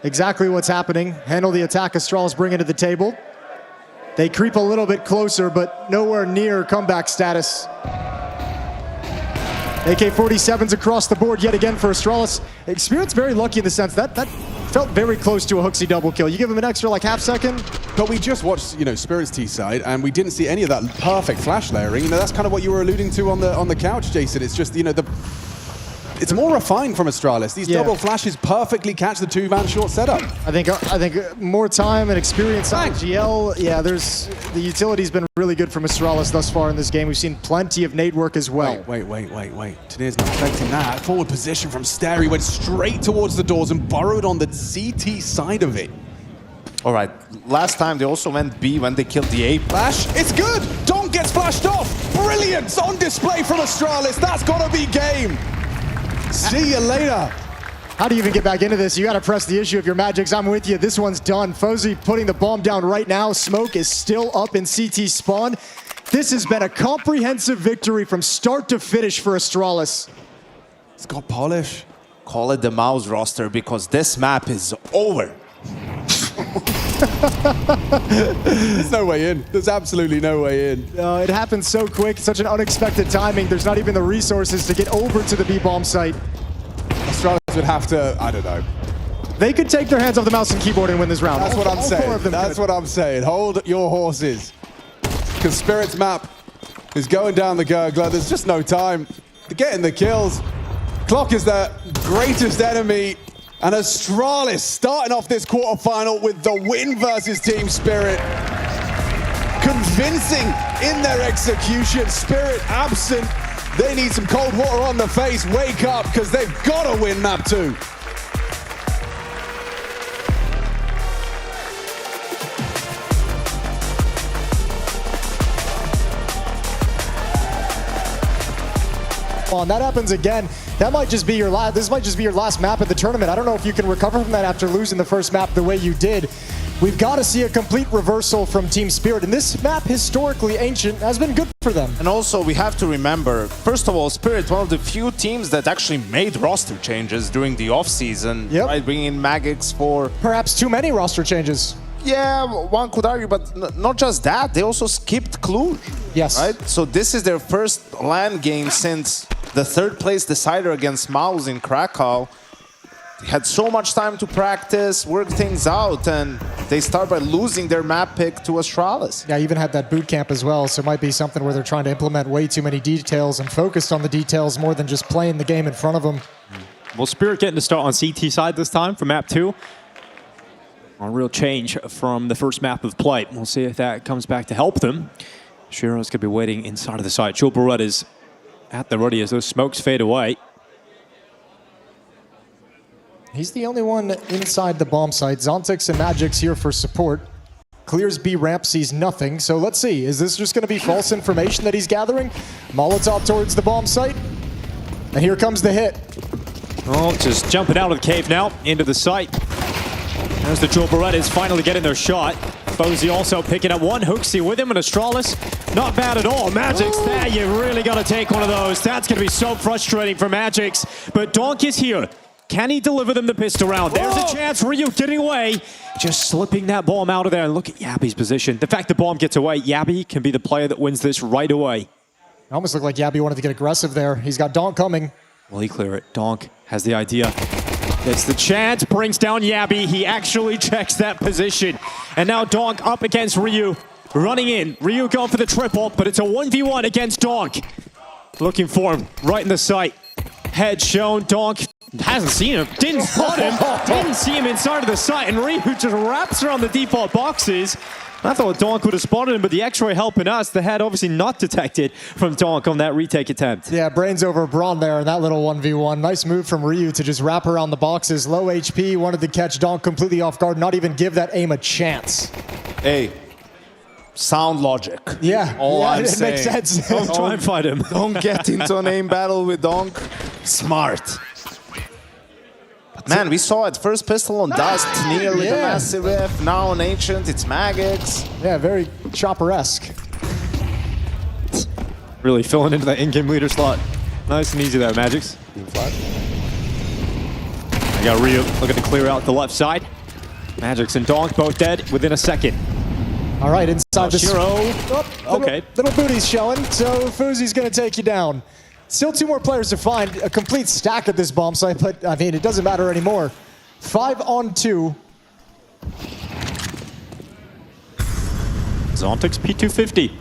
exactly what's happening. Handle the attack Astralis bringing to the table. They creep a little bit closer, but nowhere near comeback status. AK-47s across the board yet again for Astralis. Spirit's very lucky in the sense that felt very close to a phzy double kill. You give him an extra like half second. But we just watched, you know, Spirit's T side, and we didn't see any of that perfect flash layering. You know, that's kind of what you were alluding to on the couch, Jason. It's just, you know, it's more refined from Astralis. These double flashes perfectly catch the 2-man short setup. I think more time and experience on GL. Yeah, the utility's been really good from Astralis thus far in this game. We've seen plenty of nade work as well. Wait. Tnir's not expecting that. Forward position from Stair. He went straight towards the doors and burrowed on the CT side of it. All right, last time they also went B when they killed the A. Flash, it's good! Donk gets flashed off! Brilliance on display from Astralis. That's gotta be game. See you later. How do you even get back into this? You gotta press the issue of your magics. I'm with you. This one's done. phzy putting the bomb down right now. Smoke is still up in CT spawn. This has been a comprehensive victory from start to finish for Astralis. It's got polish. Call it the mouse roster because this map is over. There's no way in. There's absolutely no way in. It happened so quick, such an unexpected timing. There's not even the resources to get over to the B-bomb site. Astralis would have to, I don't know. They could take their hands off the mouse and keyboard and win this round. That's what I'm saying. That's what I'm saying. Hold your horses. Because Spirit's map is going down the gurgler. There's just no time. They're getting the kills. Clock is their greatest enemy. And Astralis starting off this quarterfinal with the win versus Team Spirit. Convincing in their execution. Spirit absent. They need some cold water on the face. Wake up, because they've got to win map 2. That happens again. That might just be your last. This might just be your last map of the tournament. I don't know if you can recover from that after losing the first map the way you did. We've got to see a complete reversal from Team Spirit, and this map, historically ancient, has been good for them. And also, we have to remember, first of all, Spirit, one of the few teams that actually made roster changes during the offseason, right? Bringing in Magix for... Perhaps too many roster changes. Yeah, one could argue, but not just that, they also skipped Cluj. Yes. Right? So this is their first LAN game since the third place decider against Maus in Krakow. They had so much time to practice, work things out, and they start by losing their map pick to Astralis. Yeah, even had that boot camp as well, so it might be something where they're trying to implement way too many details and focused on the details more than just playing the game in front of them. Well, Spirit getting to start on CT side this time for map 2. A real change from the first map of play. We'll see if that comes back to help them. Shiro's going to be waiting inside of the site. Chulbarut is at the ready as those smokes fade away. He's the only one inside the bomb site. Zontix and Magix here for support. Clears B ramp, sees nothing. So let's see, is this just going to be false information that he's gathering? Molotov towards the bomb site. And here comes the hit. Oh, just jumping out of the cave now, into the site. There's the Chulbarut finally getting their shot. phzy also picking up one. phzy with him, and Astralis, not bad at all. Magix, there, you really got to take one of those. That's going to be so frustrating for Magix. But Donk is here. Can he deliver them the pistol round? There's a chance. Ryu getting away. Just slipping that bomb out of there. And look at Yabi's position. The fact the bomb gets away, Yabi can be the player that wins this right away. It almost looked like Yabi wanted to get aggressive there. He's got Donk coming. Will he clear it? Donk has the idea. Gets the chance, brings down Yabi. He actually checks that position. And now Donk up against Ryu. Running in. Ryu going for the triple, but it's a 1v1 against Donk. Looking for him right in the sight. Head shown. Donk hasn't seen him. Didn't spot him. Didn't see him inside of the site. And Ryu just wraps around the default boxes. I thought Donk would have spotted him, but the X-ray helping us. The head obviously not detected from Donk on that retake attempt. Yeah, brains over brawn there in that little 1v1. Nice move from Ryu to just wrap around the boxes. Low HP, wanted to catch Donk completely off guard, not even give that aim a chance. Hey, sound logic. Yeah, I'm it saying. makes sense. Don't try and fight him. Don't get into an aim battle with Donk. Smart. Man, we saw it first pistol on Dust, nearly the massive F. Now on Ancient, it's Magix. Yeah, very Chopper-esque. Really filling into that in-game leader slot. Nice and easy there, Magix. I got Ryu looking to clear out the left side. Magix and Donk both dead within a second. All right, inside the... Shiro. Okay. Little booty's showing, so phzy's going to take you down. Still 2 more players to find. A complete stack at this bomb site, but I mean, it doesn't matter anymore. 5 on 2. Zontix P250.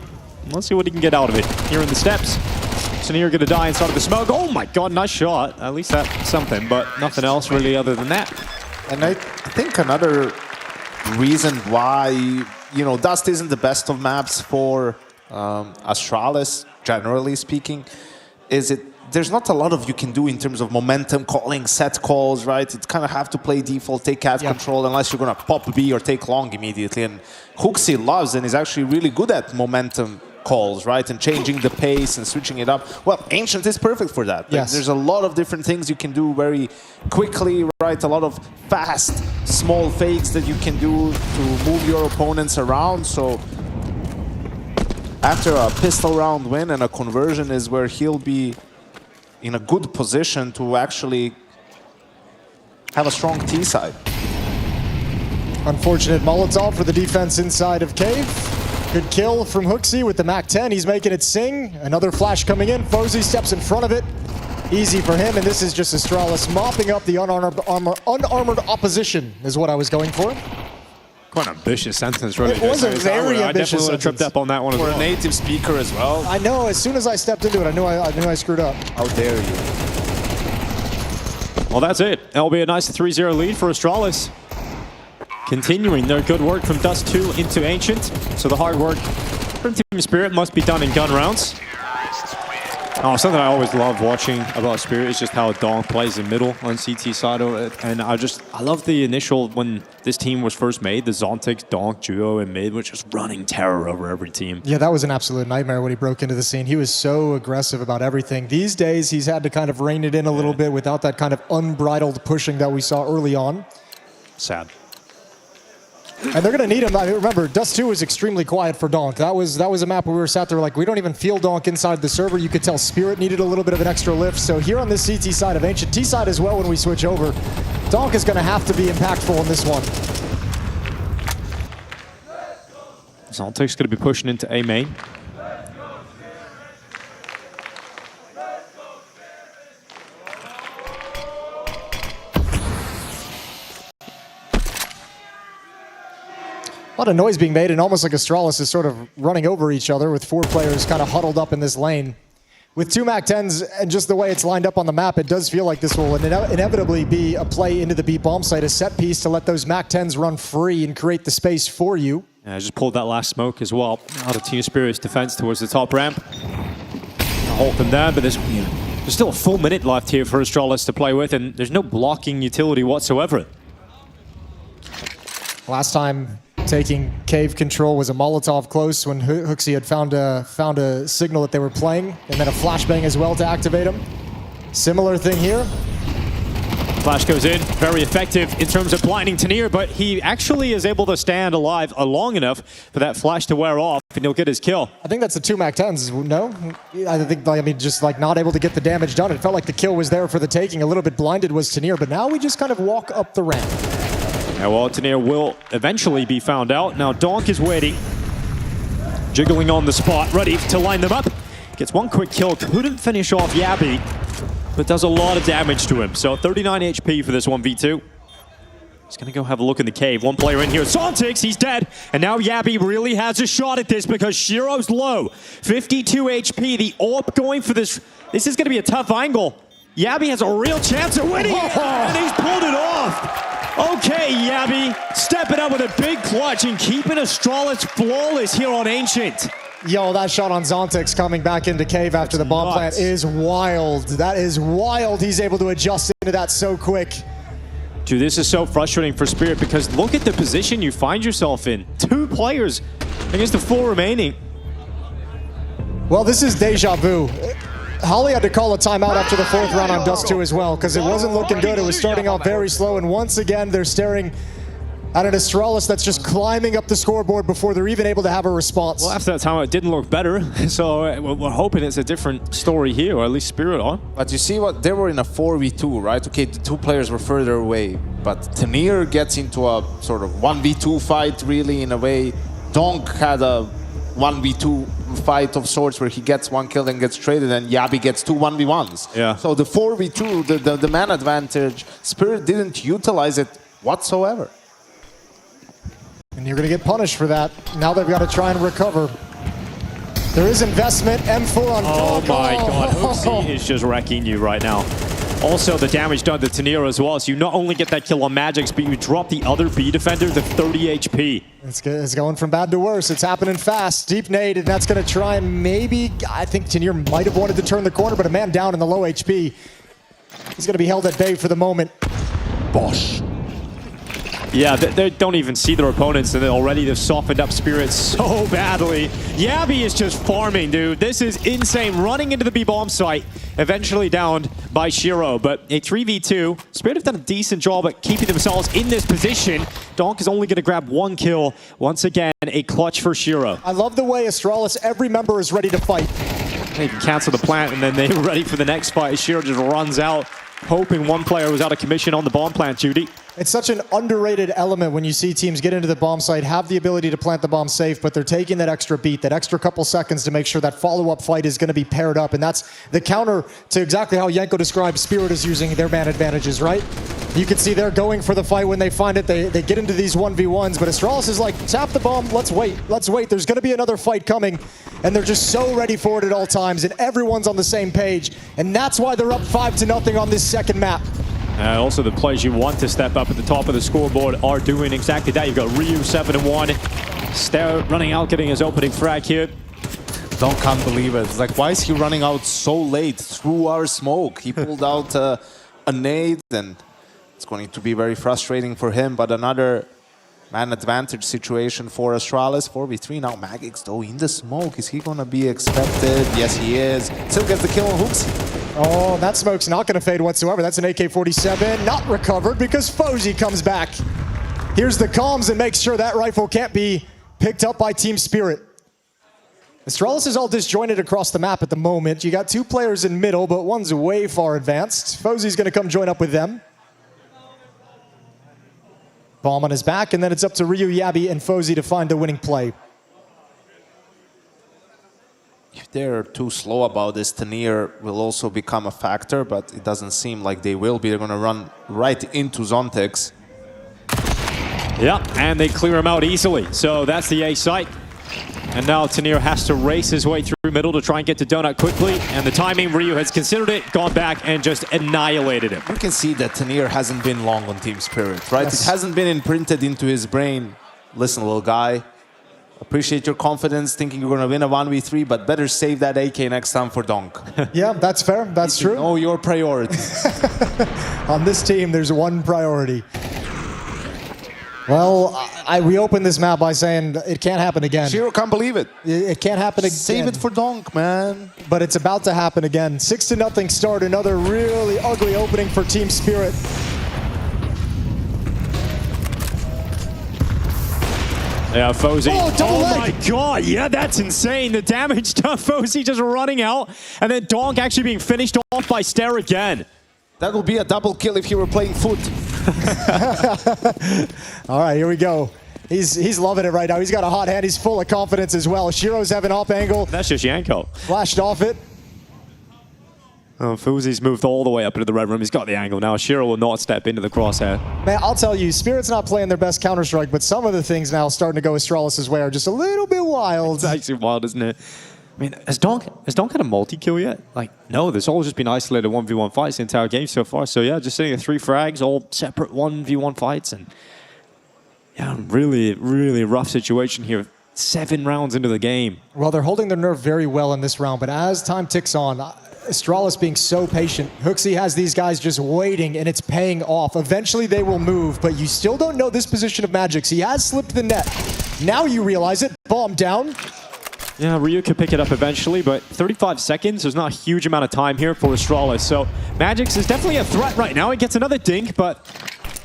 Let's see what he can get out of it. Here in the steps. Sneer gonna die inside of the smoke. Oh my god, nice shot. At least that's something, but nothing else really other than that. And I think another reason why, you know, Dust isn't the best of maps for Astralis, generally speaking, is there's not a lot of you can do in terms of momentum calling, set calls, right? It's kind of have to play default, take cat control, unless you're going to pop B or take long immediately. And phzy loves and is actually really good at momentum calls, right? And changing the pace and switching it up. Well, Ancient is perfect for that. Yes. There's a lot of different things you can do very quickly, right? A lot of fast, small fakes that you can do to move your opponents around. So after a pistol round win and a conversion is where he'll be in a good position to actually have a strong T side. Unfortunate Molotov for the defense inside of Cave. Good kill from phzy with the MAC-10. He's making it sing. Another flash coming in. phzy steps in front of it. Easy for him, and this is just Astralis mopping up the unarmored opposition is what I was going for. Quite an ambitious sentence, really. It was a very ambitious I definitely would have tripped up on that one as For well. a native speaker as well. I know, as soon as I stepped into it, I knew I screwed up. How dare you? Well, that's it. That'll be a nice 3-0 lead for Astralis. Continuing their good work from Dust2 into Ancient. So the hard work from Team Spirit must be done in gun rounds. Oh, something I always love watching about Spirit is just how Donk plays in middle on CT side of it. And I love the initial, when this team was first made, the Zontix, Donk duo in mid was just running terror over every team. Yeah, that was an absolute nightmare when he broke into the scene. He was so aggressive about everything. These days, he's had to kind of rein it in a little bit without that kind of unbridled pushing that we saw early on. Sad. And they're going to need him. I mean, remember, Dust2 was extremely quiet for Donk. That was a map where we were sat there like, we don't even feel Donk inside the server. You could tell Spirit needed a little bit of an extra lift. So here on this CT side of Ancient, T side as well when we switch over, Donk is going to have to be impactful in this one. Zaltic's going to be pushing into A main. A lot of noise being made, and almost like Astralis is sort of running over each other with 4 players kind of huddled up in this lane. With 2 MAC-10s and just the way it's lined up on the map, it does feel like this will inevitably be a play into the B bomb site, a set piece to let those MAC-10s run free and create the space for you. Yeah, I just pulled that last smoke as well out of Team Spirit's defense towards the top ramp. Hold them there, but there's still a full minute left here for Astralis to play with, and there's no blocking utility whatsoever. Last time taking cave control was a Molotov close when phzy had found a signal that they were playing, and then a flashbang as well to activate him. Similar thing here. Flash goes in, very effective in terms of blinding Tanir, but he actually is able to stand alive long enough for that flash to wear off, and he'll get his kill. I think that's the 2 MAC-10s, no? I think, I mean, just like not able to get the damage done. It felt like the kill was there for the taking. A little bit blinded was Tanir, but now we just kind of walk up the ramp. Yeah, well, Tanir will eventually be found out. Now Donk is waiting, jiggling on the spot, ready to line them up. Gets one quick kill, couldn't finish off Yabi, but does a lot of damage to him. So 39 HP for this 1v2. He's gonna go have a look in the cave. One player in here, Zontix, he's dead. And now Yabi really has a shot at this because Shiro's low. 52 HP, the AWP going for this. This is gonna be a tough angle. Yabi has a real chance of winning it, and he's pulled it off. Okay, Yabi, stepping up with a big clutch and keeping Astralis flawless here on Ancient. Yo, that shot on Zontix coming back into cave after the bomb plant is wild. That is wild. He's able to adjust into that so quick. Dude, this is so frustrating for Spirit because look at the position you find yourself in. 2 players against the 4 remaining. Well, this is deja vu. Holly had to call a timeout after the 4th round on Dust2 as well because it wasn't looking good. It was starting out very slow, and once again, they're staring at an Astralis that's just climbing up the scoreboard before they're even able to have a response. Well, after that timeout, it didn't look better, so we're hoping it's a different story here, or at least Spirit are. But you see what, they were in a 4v2, right? Okay, the 2 players were further away, but Tanir gets into a sort of 1v2 fight, really, in a way. Donk had a 1v2 fight of sorts where he gets 1 kill and gets traded, and Yabi gets 2 1v1s. Yeah. So the 4v2, the man advantage, Spirit didn't utilize it whatsoever. And you're going to get punished for that. Now they've got to try and recover. There is investment. M4 on Oh Donk. my god, phzy is just wrecking you right now. Also, the damage done to Tanir as well, so you not only get that kill on Magix, but you drop the other B defender to 30 HP. It's going from bad to worse. It's happening fast. Deep nade, and that's going to try and maybe... I think Tanir might have wanted to turn the corner, but a man down in the low HP. He's going to be held at bay for the moment. Bosh. Yeah, they don't even see their opponents, and already they've softened up Spirit so badly. Yabi is just farming, dude. This is insane. Running into the B-bomb site, eventually downed by Shiro. But a 3v2, Spirit have done a decent job at keeping themselves in this position. Donk is only going to grab 1 kill. Once again, a clutch for Shiro. I love the way Astralis, every member is ready to fight. They can cancel the plant, and then they're ready for the next fight. Shiro just runs out, hoping one player was out of commission on the bomb plant, Judy. It's such an underrated element when you see teams get into the bomb site, have the ability to plant the bomb safe, but they're taking that extra beat, that extra couple seconds to make sure that follow-up fight is going to be paired up. And that's the counter to exactly how Yenko described Spirit is using their man advantages, right? You can see they're going for the fight when they find it. They get into these 1v1s, but Astralis is like, tap the bomb, let's wait. There's going to be another fight coming. And they're just so ready for it at all times, and everyone's on the same page. And that's why they're up 5-0 on this second map. Also, the players you want to step up at the top of the scoreboard are doing exactly that. You've got Ryu 7-1. Stair running out, getting his opening frag here. Can't believe it. It's like, why is he running out so late through our smoke? He pulled out a nade, and it's going to be very frustrating for him. But another man advantage situation for Astralis. 4v3 now. Magix, though, in the smoke. Is he going to be expected? Yes, he is. Still gets the kill on phzy. Oh, that smoke's not going to fade whatsoever. That's an AK-47, not recovered because phzy comes back. Here's the comms and makes sure that rifle can't be picked up by Team Spirit. Astralis is all disjointed across the map at the moment. You got 2 players in middle, but one's way far advanced. phzy's going to come join up with them. Bomb on his back, and then it's up to Ryu, Yabi, and phzy to find the winning play. If they're too slow about this, Tanier will also become a factor, but it doesn't seem like they will be. They're going to run right into Zontex. Yeah, and they clear him out easily. So that's the A site. And now Tanier has to race his way through middle to try and get to Donut quickly. And the timing, Ryu has considered it, gone back, and just annihilated him. You can see that Tanier hasn't been long on Team Spirit, right? Yes. It hasn't been imprinted into his brain. Listen, little guy, appreciate your confidence, thinking you're going to win a 1v3, but better save that AK next time for Donk. Yeah, that's fair. That's true. Know your priorities. On this team, there's one priority. Well, I reopened this map by saying it can't happen again. Shiro can't believe it. It can't happen again. Save it for Donk, man. But it's about to happen again. 6-0 start, another really ugly opening for Team Spirit. Yeah, phzy. Oh my god, yeah, that's insane. The damage to phzy just running out, and then Donk actually being finished off by Stair again. That would be a double kill if he were playing foot. All right, here we go. He's loving it right now. He's got a hot hand. He's full of confidence as well. Shiro's having off angle. That's just Yanko. Flashed off it. Oh, phzy's moved all the way up into the red room. He's got the angle now. Shiro will not step into the crosshair. Man, I'll tell you, Spirit's not playing their best Counter-Strike, but some of the things now starting to go Astralis' way are just a little bit wild. It's actually wild, isn't it? I mean, has Donk had a multi-kill yet? Like, no, there's all just been isolated 1v1 fights the entire game so far. So yeah, just sitting at 3 frags, all separate 1v1 fights. And yeah, really, really rough situation here. 7 rounds into the game. Well, they're holding their nerve very well in this round, but as time ticks on, Astralis being so patient, phzy has these guys just waiting, and it's paying off. Eventually they will move, but you still don't know this position of Magic's. He has slipped the net. Now you realize it. Bomb down. Yeah, Ryu could pick it up eventually, but 35 seconds, there's not a huge amount of time here for Astralis. So Magic's is definitely a threat right now. He gets another dink, but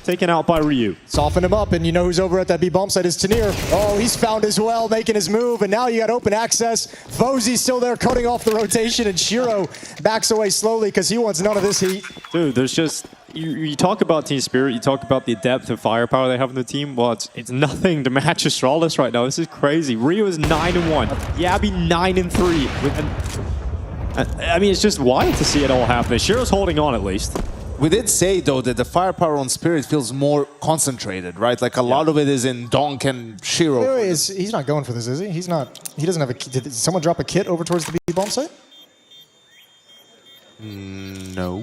taken out by Ryu. Soften him up, and you know who's over at that B bomb site is Tanier. Oh, he's found as well, making his move, and now you got open access. phzy's still there cutting off the rotation, and Shiro backs away slowly because he wants none of this heat. Dude, there's just... You talk about Team Spirit, you talk about the depth and firepower they have in the team. Well, it's nothing to match Astralis right now. This is crazy. Ryu is 9-1. Yabi 9-3. I mean, it's just wild to see it all happen. Shiro's holding on at least. We did say, though, that the firepower on Spirit feels more concentrated, right? Like, a lot of it is in Donk and Shiro. He's not going for this, is he? He doesn't have a kit. Did someone drop a kit over towards the B bomb site? No.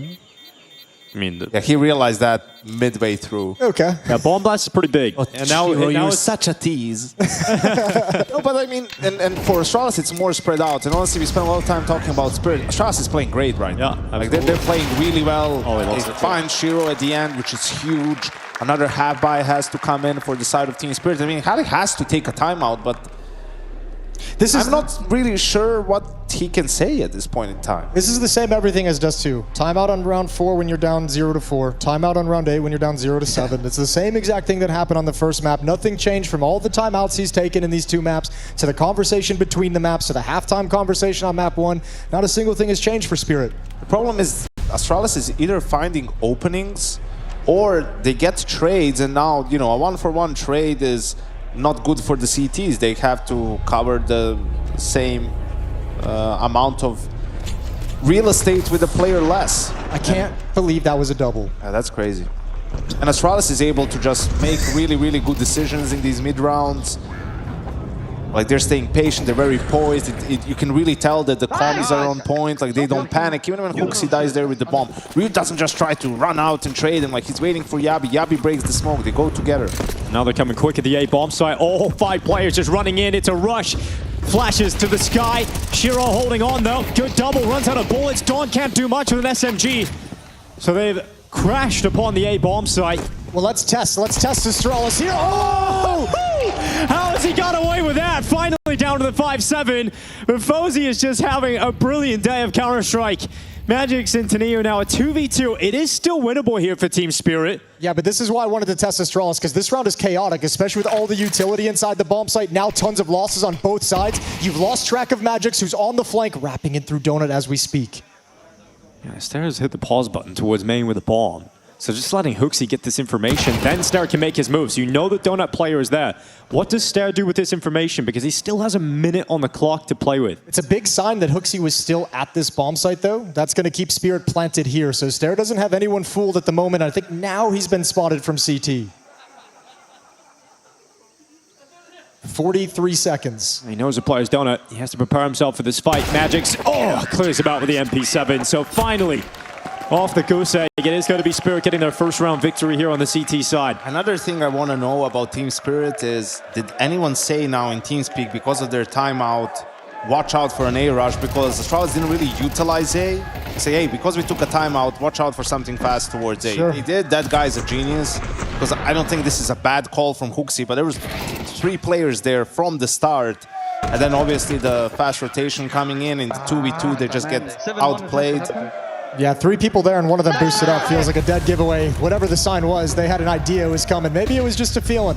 I mean, yeah, he realized that midway through. Okay. Yeah, bomb blast is pretty big. Oh, and now you're such a tease. No, but I mean, and for Astralis, it's more spread out. And honestly, we spent a lot of time talking about Spirit. Astralis is playing great right now. Yeah, like they're playing really well. Oh, they find Shiro at the end, which is huge. Another half buy has to come in for the side of Team Spirit. I mean, Harry has to take a timeout, but I'm not really sure what he can say at this point in time. This is the same everything as Dust2. Timeout on round 4 when you're down 0-4. Timeout on round 8 when you're down 0-7. It's the same exact thing that happened on the first map. Nothing changed from all the timeouts he's taken in these 2 maps to the conversation between the maps to the halftime conversation on map 1. Not a single thing has changed for Spirit. The problem is Astralis is either finding openings or they get trades, and now, you know, a 1-for-1 trade is not good for the CTs. They have to cover the same amount of real estate with a player less. I can't believe that was a double. Yeah, that's crazy. And Astralis is able to just make really, really good decisions in these mid-rounds. Like, they're staying patient, they're very poised. You can really tell that the comms are on point, like they don't panic. Even when phzy dies there with the bomb, Ryu doesn't just try to run out and trade him, like he's waiting for Yabi. Yabi breaks the smoke, they go together. Now they're coming quick at the A bomb site. All 5 players just running in, it's a rush. Flashes to the sky. Shiro holding on though. Good double, runs out of bullets. Dawn can't do much with an SMG. So they've crashed upon the A bomb site. Well, let's test Astralis here. Oh! How has he got away with that? Finally down to the 5-7. But phzy is just having a brilliant day of Counter-Strike. Magic's and Teneo now a 2v2. It is still winnable here for Team Spirit. Yeah, but this is why I wanted to test Astralis, because this round is chaotic, especially with all the utility inside the bomb site. Now tons of losses on both sides. You've lost track of Magix, who's on the flank, wrapping it through Donut as we speak. Yeah, Stairs hit the pause button towards main with a bomb. So just letting HooXi get this information, then Stair can make his moves. You know the Donut player is there. What does Stair do with this information? Because he still has a minute on the clock to play with. It's a big sign that HooXi was still at this bomb site, though. That's going to keep Spirit planted here. So Stair doesn't have anyone fooled at the moment. I think now he's been spotted from CT. 43 seconds. He knows the player's Donut. He has to prepare himself for this fight. Magix, clears him out with the MP7. So finally, off the goose egg, it is going to be Spirit getting their first round victory here on the CT side. Another thing I want to know about Team Spirit is, did anyone say now in TeamSpeak, because of their timeout, watch out for an A rush, because Astralis didn't really utilize A? Say, hey, because we took a timeout, watch out for something fast towards A. Sure. They did. That guy's a genius, because I don't think this is a bad call from HooXi, but there was 3 players there from the start. And then obviously the fast rotation coming in the 2v2, they just get outplayed. Yeah, 3 people there and one of them boosted up. Feels like a dead giveaway. Whatever the sign was, they had an idea it was coming. Maybe it was just a feeling.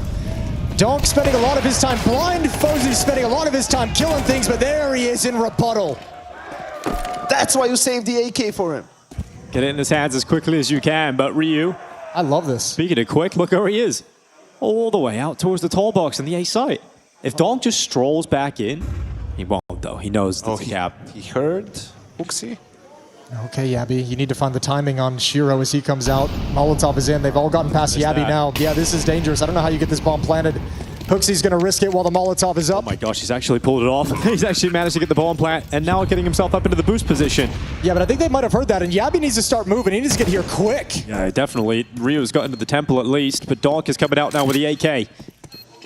Donk spending a lot of his time blind. phzy spending a lot of his time killing things, but there he is in rebuttal. That's why you saved the AK for him. Get it in his hands as quickly as you can, but Ryu, I love this. speaking of quick, look where he is. All the way out towards the tall box on the A site. If Donk just strolls back in, he won't though. He knows it's a cap. He heard HooXi. Okay, Yabby, you need to find the timing on Shiro as he comes out. Molotov is in. They've all gotten past Yabby now. Yeah, this is dangerous. I don't know how you get this bomb planted. HooXi's going to risk it while the Molotov is up. Oh my gosh, he's actually pulled it off. He's actually managed to get the bomb plant and now getting himself up into the boost position. Yeah, but I think they might have heard that, and Yabby needs to start moving. He needs to get here quick. Yeah, definitely. Ryu's got into the temple at least, but Donk is coming out now with the AK.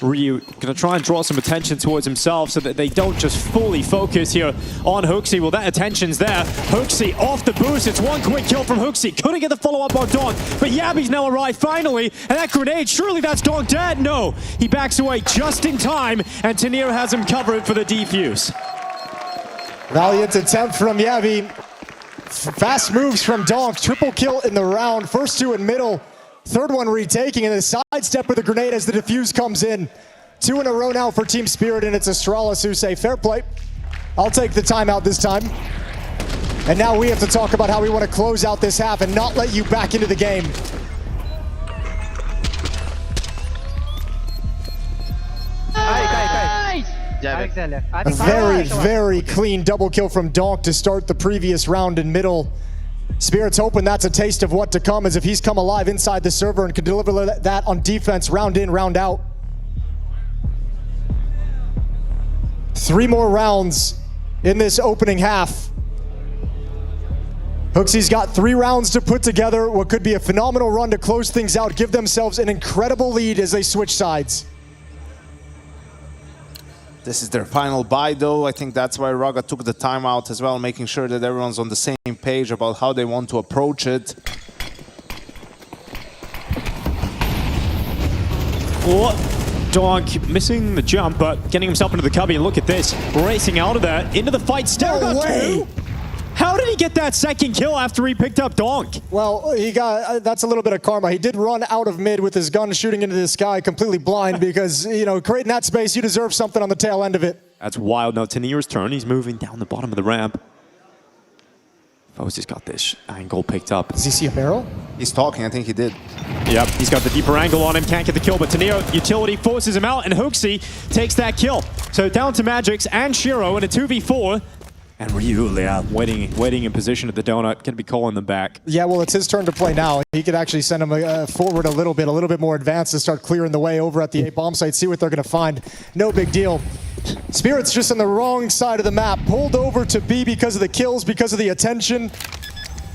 Ryu going to try and draw some attention towards himself so that they don't just fully focus here on HooXi. Well, that attention's there. HooXi off the boost. It's one quick kill from HooXi. Couldn't get the follow-up on Donk, but Yabby's now arrived finally. And that grenade, surely that's Donk dead? No, he backs away just in time, and Tanir has him covered for the defuse. Valiant attempt from Yabby. Fast moves from Donk. Triple kill in the round. First 2 in middle. Third one retaking, and a sidestep with a grenade as the defuse comes in. 2 in a row now for Team Spirit, and it's Astralis who say, fair play. I'll take the timeout this time. And now we have to talk about how we want to close out this half and not let you back into the game. A very, very clean double kill from Donk to start the previous round in middle. Spirit's hoping that's a taste of what to come, as if he's come alive inside the server and can deliver that on defense round in, round out. 3 more rounds in this opening half. HooXi's got 3 rounds to put together what could be a phenomenal run to close things out, give themselves an incredible lead as they switch sides. This is their final buy, though. I think that's why Raga took the timeout as well, making sure that everyone's on the same page about how they want to approach it. Donk missing the jump, but getting himself into the cubby, and look at this. Racing out of that, into the fight. Stair got 2. How did he get that second kill after he picked up Donk? Well, he got, that's a little bit of karma. He did run out of mid with his gun shooting into the sky completely blind because, you know, creating that space, you deserve something on the tail end of it. That's wild. Now Tanir's turn. He's moving down the bottom of the ramp. phzy's got this angle picked up. Does he see a barrel? He's talking. I think he did. Yep, he's got the deeper angle on him. Can't get the kill, but Tanir utility forces him out, and HooXi takes that kill. So down to Magix and Shiro in a 2v4. And Ryu, yeah, waiting in position at the donut, gonna be calling them back. Yeah, well, it's his turn to play now. He could actually send him forward a little bit more advanced to start clearing the way over at the A bomb site, see what they're gonna find. No big deal. Spirit's just on the wrong side of the map, pulled over to B because of the kills, because of the attention.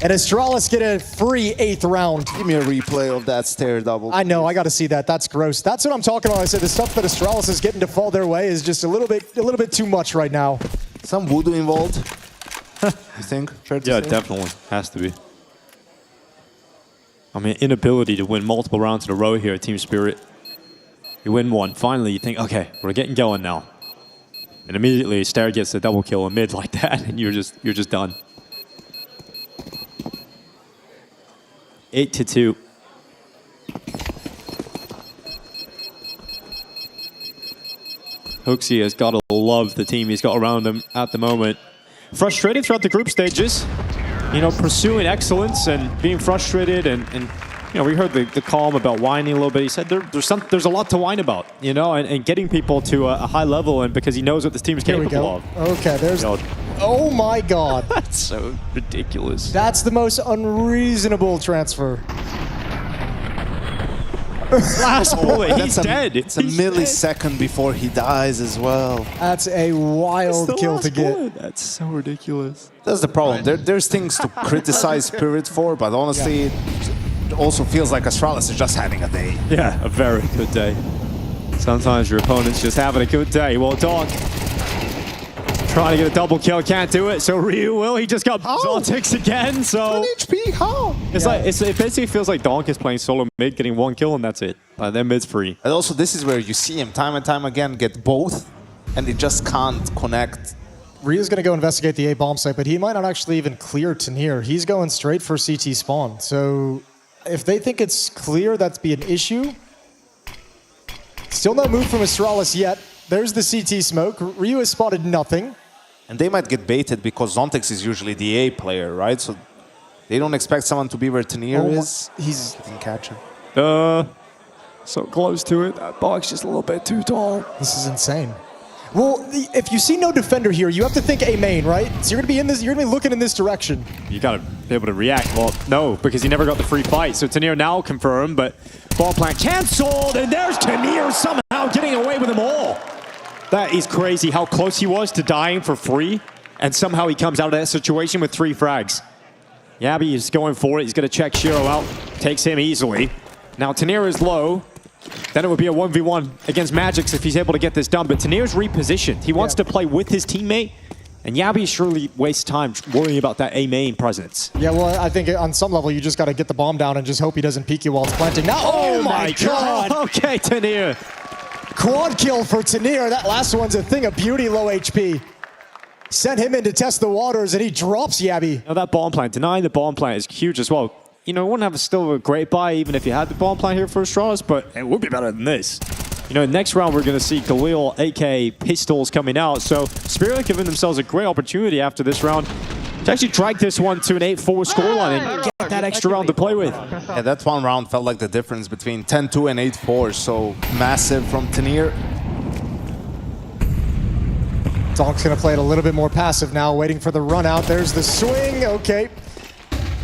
And Astralis get a free 8th round. Give me a replay of that stair double. I know, I gotta see that. That's gross. That's what I'm talking about. I said the stuff that Astralis is getting to fall their way is just a little bit too much right now. Some voodoo involved, you think? Fair to Yeah, say? definitely. Has to be. I mean, inability to win multiple rounds in a row here at Team Spirit. You win one, finally you think, okay, we're getting going now. And immediately Stair gets a double kill in mid like that, and you're just done. 8-2. Phzy has got to love the team he's got around him at the moment. Frustrated throughout the group stages, you know, pursuing excellence and being frustrated and you know, we heard the calm about whining a little bit. He said there's a lot to whine about, you know, and getting people to a high level, and because he knows what this team is capable of. Okay, there's... You know, oh my god. that's so ridiculous. That's the most unreasonable transfer. Last bullet, he's That's dead. It's a millisecond before he dies as well. That's a wild kill to get. Bullet. That's so ridiculous. That's the problem. There's things to criticize Spirit for, but honestly, it also feels like Astralis is just having a day. Yeah, a very good day. Sometimes your opponent's just having a good day. Well, Donk trying to get a double kill, can't do it. So Ryu will. He just got Zontics again. So 1 HP, how? it's like it basically feels like Donk is playing solo mid, getting 1 kill, and that's it. Then mid's free. And also, this is where you see him time and time again get both, and they just can't connect. Ryu's going to go investigate the A bomb site, but he might not actually even clear Tanir. He's going straight for CT spawn. So if they think it's clear, that'd be an issue. Still no move from Astralis yet. There's the CT smoke. Ryu has spotted nothing. And they might get baited because Zontex is usually the A player, right? So they don't expect someone to be where Tanir is. He's... Didn't catch him. So close to it. That box just a little bit too tall. This is insane. Well, if you see no defender here, you have to think A main, right? So you're gonna be in this. You're gonna be looking in this direction. You gotta be able to react. Well, no, because he never got the free fight. So Tanir now confirmed, but ball plant canceled, and there's Tanir somehow getting away with them all. That is crazy how close he was to dying for free, and somehow he comes out of that situation with 3 frags. Yabby is going for it. He's gonna check Shiro out. Takes him easily. Now Tanir is low. Then it would be a 1v1 against Magix if he's able to get this done. But Tanir's repositioned. He wants to play with his teammate. And Yabby surely wastes time worrying about that A main presence. Yeah, well, I think on some level you just got to get the bomb down and just hope he doesn't peek you while it's planting. Now, oh my god! Okay, Tanir. Quad kill for Tanir. That last one's a thing of beauty, low HP. Sent him in to test the waters, and he drops Yabby. Now that bomb plant, denying the bomb plant is huge as well. You know, it wouldn't have still a great buy even if you had the bomb plant here for Astralis, but it would be better than this. You know, next round we're going to see Galil, AK Pistols coming out. So Spirit giving themselves a great opportunity after this round to actually drag this one to an 8-4 scoreline and get that extra round to play with. Yeah, that one round felt like the difference between 10-2 and 8-4. So massive from Tanir. Donk's going to play it a little bit more passive now, waiting for the run out. There's the swing. Okay.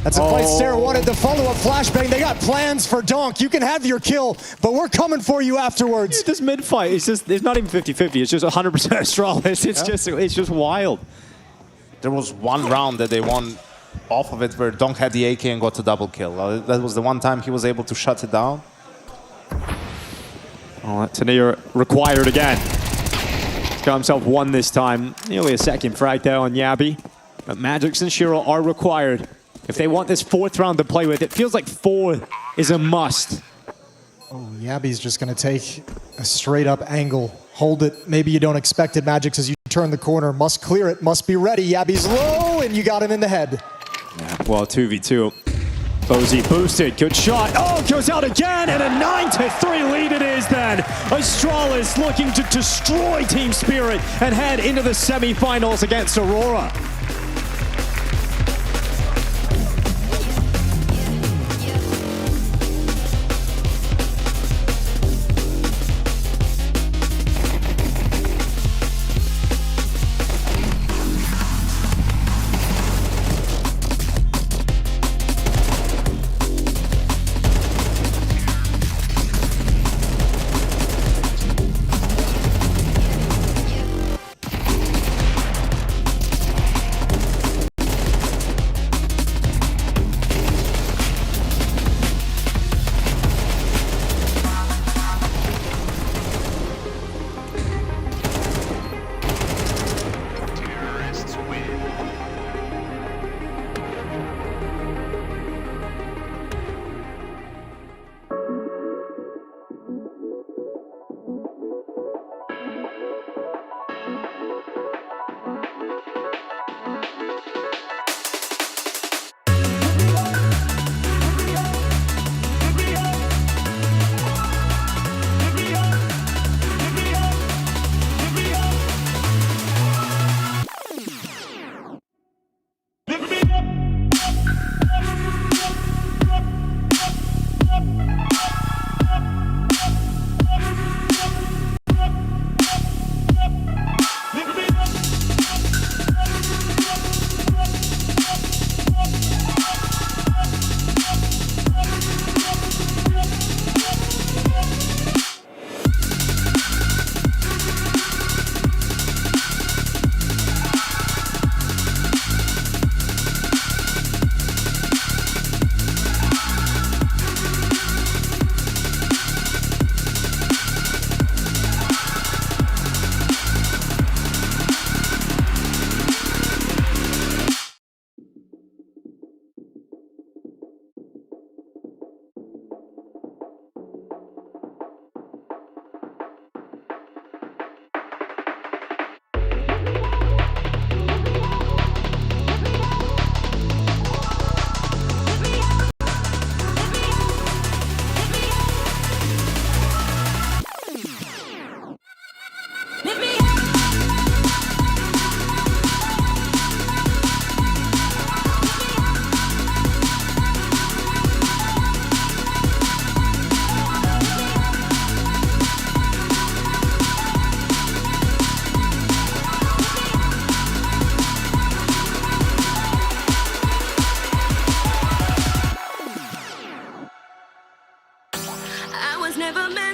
That's a fight Sarah wanted to follow up flashbang. They got plans for Donk. You can have your kill, but we're coming for you afterwards. This mid fight, it's not even 50-50. It's just 100% Astralis. It's just wild. There was one round that they won off of it where Donk had the AK and got a double kill. That was the one time he was able to shut it down. Oh, Tanir required again. He's got himself 1 this time. Nearly a second frag there on Yabby. But Magix and Shiro are required. If they want this 4th round to play with, it feels like 4 is a must. Oh, Yabby's just going to take a straight up angle. Hold it. Maybe you don't expect it, Magix, as you turn the corner. Must clear it. Must be ready. Yabby's low, and you got him in the head. Yeah, well, 2v2. phzy boosted. Good shot. Oh, goes out again, and a 9-3 lead it is then. Astralis looking to destroy Team Spirit and head into the semifinals against Aurora.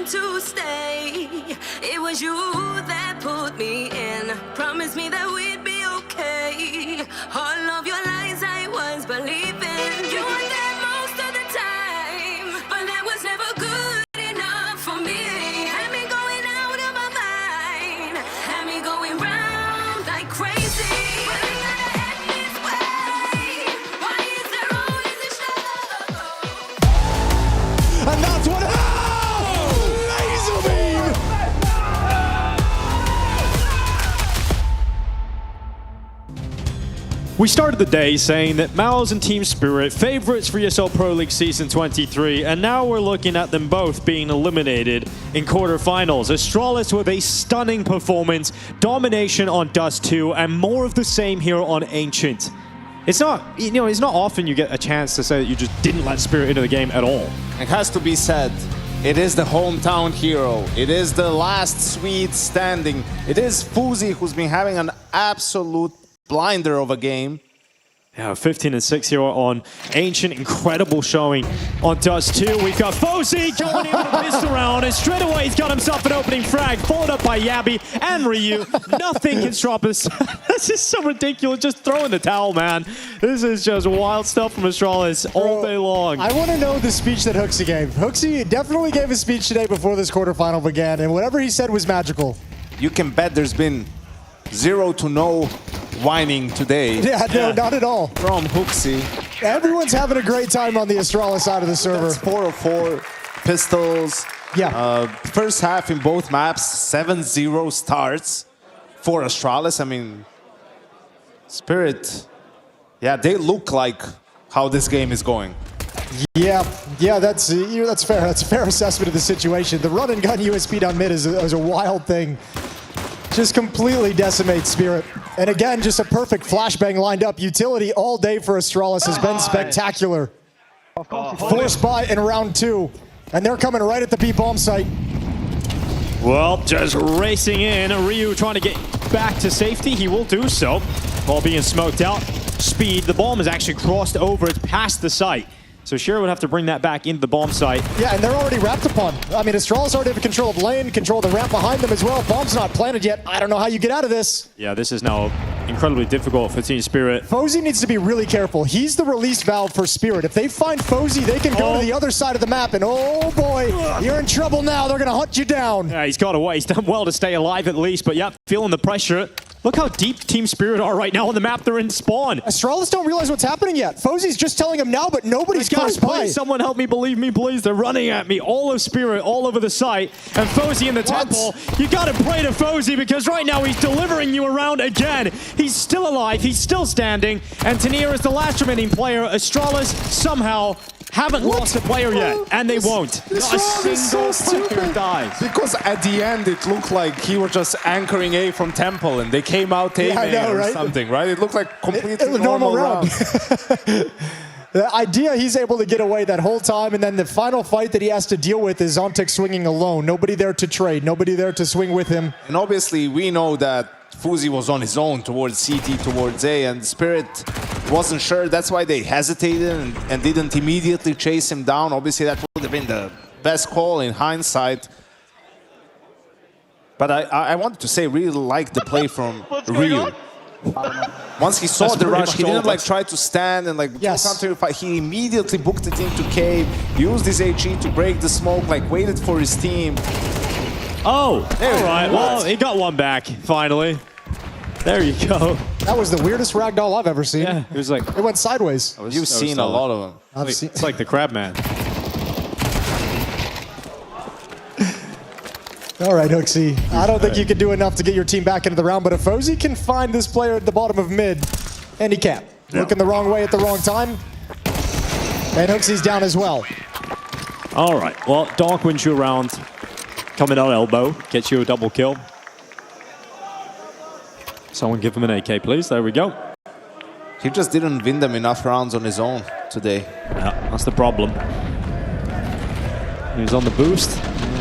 to stay. It was you that put me in. Promised me that we'd be okay. All of your lies I was believing. You were there most of the time, but that was never good enough for me. Had me going out of my mind, had me going round like crazy. Why you gotta act this way? Why is there always a show? And that's what laser beam! We started the day saying that Mao's and Team Spirit favorites for ESL Pro League Season 23, and now we're looking at them both being eliminated in quarterfinals. Astralis with a stunning performance, domination on Dust2, and more of the same here on Ancient. It's not, it's not often you get a chance to say that you just didn't let Spirit into the game at all. It has to be said, it is the hometown hero. It is the last Swede standing. It is phzy who's been having an absolute blinder of a game. Yeah, 15-6 here on Ancient. Incredible showing on Dust2. We've got phzy going in with a pistol round, and straight away he's got himself an opening frag, followed up by Yabi and Ryu. Nothing can stop us. This is so ridiculous. Just throw in the towel, man. This is just wild stuff from Astralis all day long. I want to know the speech that phzy gave. phzy definitely gave a speech today before this quarterfinal began, and whatever he said was magical. You can bet there's been 0 to no whining today. Yeah, no, not at all. From phzy. Everyone's having a great time on the Astralis side of the server. That's 4 of 4 pistols. Yeah. First half in both maps, 7-0 starts for Astralis. I mean, Spirit, yeah, they look like how this game is going. Yeah, that's fair. That's a fair assessment of the situation. The run and gun USP down mid is a wild thing. Just completely decimates Spirit. And again, just a perfect flashbang lined up. Utility all day for Astralis has been spectacular. Forced by in round 2. And they're coming right at the B bomb site. Well, just racing in. Ryu trying to get back to safety. He will do so. Ball being smoked out. Speed. The bomb is actually crossed over. It's past the site. So Shira would have to bring that back into the bomb site. Yeah, and they're already wrapped upon. I mean, Astralis already have control of lane, control of the ramp behind them as well. Bomb's not planted yet. I don't know how you get out of this. Yeah, this is now incredibly difficult for Team Spirit. phzy needs to be really careful. He's the release valve for Spirit. If they find phzy, they can go to the other side of the map, and oh boy, you're in trouble now. They're going to hunt you down. Yeah, he's got away. He's done well to stay alive at least, but yeah, feeling the pressure. Look how deep Team Spirit are right now on the map. They're in spawn. Astralis don't realize what's happening yet. phzy's just telling him now, but nobody's close by. Please, someone help me, believe me, please. They're running at me. All of Spirit, all over the site. And phzy in the temple. You gotta pray to phzy because right now he's delivering you around again. He's still alive. He's still standing. And Tanier is the last remaining player. Astralis somehow haven't lost a player yet, and they won't. This Not a round is single so player dies. Because at the end, it looked like he was just anchoring A from Temple, and they came out A or something, right? It looked like completely normal round. The idea he's able to get away that whole time, and then the final fight that he has to deal with is Zontek swinging alone. Nobody there to trade, nobody there to swing with him. And obviously, we know that phzy was on his own towards CT, towards A, and Spirit wasn't sure. That's why they hesitated and didn't immediately chase him down. Obviously, that would have been the best call in hindsight. But I wanted to say, really liked the play from Ryu. Once he saw the rush, he didn't like try to stand and like counter fight. He immediately booked it into cave, used his HE to break the smoke, like waited for his team. Oh, all right. Well, he got one back finally. There you go. That was the weirdest ragdoll I've ever seen. Yeah, it was like it went sideways. You've seen a lot of them. It's like the Crab Man. All right, phzy. I don't think you can do enough to get your team back into the round, but if phzy can find this player at the bottom of mid, and he can't. Looking the wrong way at the wrong time, and phzy's down as well. All right, well, Donk wins you a round. Coming out elbow, gets you a double kill. Someone give him an AK, please. There we go. He just didn't win them enough rounds on his own today. Yeah, that's the problem. He's on the boost.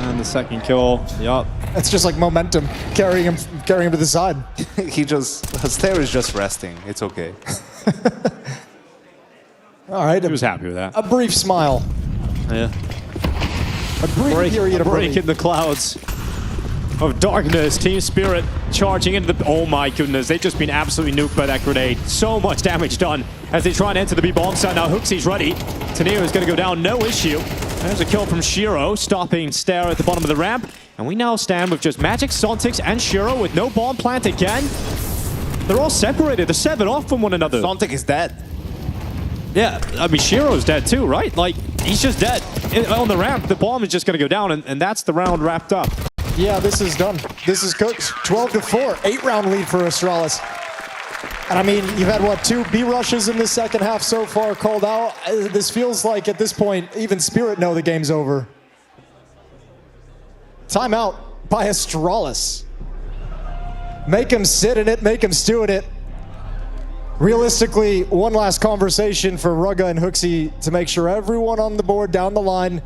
And the second kill, yup. It's just like momentum, carrying him to the side. Aster is just resting. It's okay. All right. He was happy with that. A brief smile. Yeah. A brief period of break in the clouds of darkness. Team Spirit charging into the... Oh my goodness, they've just been absolutely nuked by that grenade. So much damage done as they try and enter the B-bomb site. Now phzy's ready. Tenir is going to go down, no issue. There's a kill from Shiro, stopping Stare at the bottom of the ramp. And we now stand with just Magic, Sontix, and Shiro with no bomb plant again. They're all separated. They're 7 off from one another. Sontix is dead. Yeah, I mean, Shiro's dead too, right? Like, he's just dead. On the ramp, the bomb is just going to go down, and that's the round wrapped up. Yeah, this is done. This is cooked. 12-4, 8-round lead for Astralis. And I mean, you've had, what, 2 B rushes in the second half so far called out. This feels like, at this point, even Spirit know the game's over. Timeout by Astralis. Make him sit in it, make him stew in it. Realistically, one last conversation for Rugga and phzy to make sure everyone on the board down the line.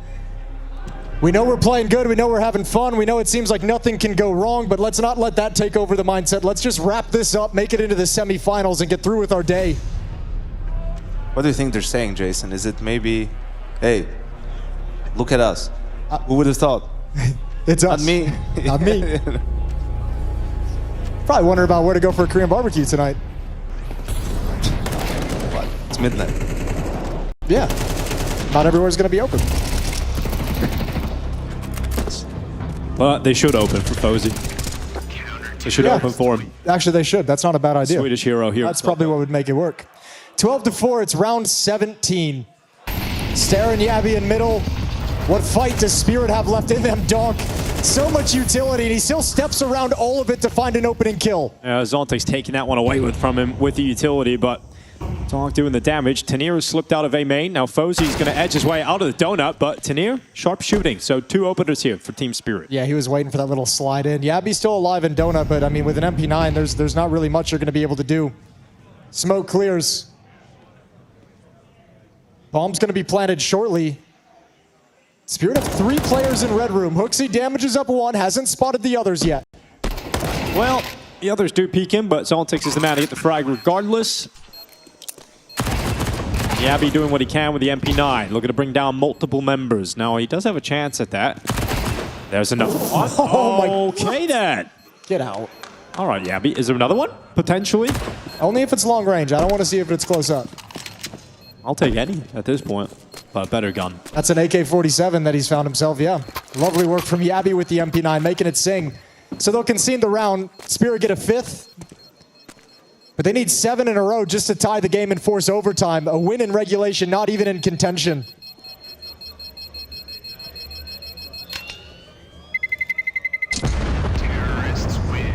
We know we're playing good, we know we're having fun, we know it seems like nothing can go wrong, but let's not let that take over the mindset. Let's just wrap this up, make it into the semifinals, and get through with our day. What do you think they're saying, Jason? Is it maybe, hey, look at us? Who would have thought? It's us. Not me. Not me. Probably wondering about where to go for a Korean barbecue tonight. What? It's midnight. Yeah. Not everywhere's going to be open. But they should open for phzy. They should open for him. Actually, they should. That's not a bad idea. Swedish hero here. That's probably what would make it work. 12-4, it's round 17. Stare and Yabby in middle. What fight does Spirit have left in them, Donk? So much utility, and he still steps around all of it to find an opening kill. Zontek's taking that one away from him with the utility, but Donk doing the damage. Tenir has slipped out of A main. Now phzy's going to edge his way out of the donut, but Tenir, sharp shooting. So 2 openers here for Team Spirit. Yeah, he was waiting for that little slide in. Yabby's still alive in donut, but I mean, with an MP9, there's not really much you're going to be able to do. Smoke clears. Bomb's going to be planted shortly. Spirit have 3 players in red room. phzy damages up 1, hasn't spotted the others yet. Well, the others do peek him, but Zontex is the man to get the frag regardless. Yabby doing what he can with the MP9, looking to bring down multiple members. Now, he does have a chance at that. There's another one. Oh my okay, then. Get out. All right, Yabby. Is there another one? Potentially. Only if it's long range. I don't want to see if it's close up. I'll take any at this point, but a better gun. That's an AK-47 that he's found himself, yeah. Lovely work from Yabby with the MP9, making it sing. So they'll concede the round. Spirit get a 5th. But they need 7 in a row just to tie the game and force overtime. A win in regulation, not even in contention. Terrorists win.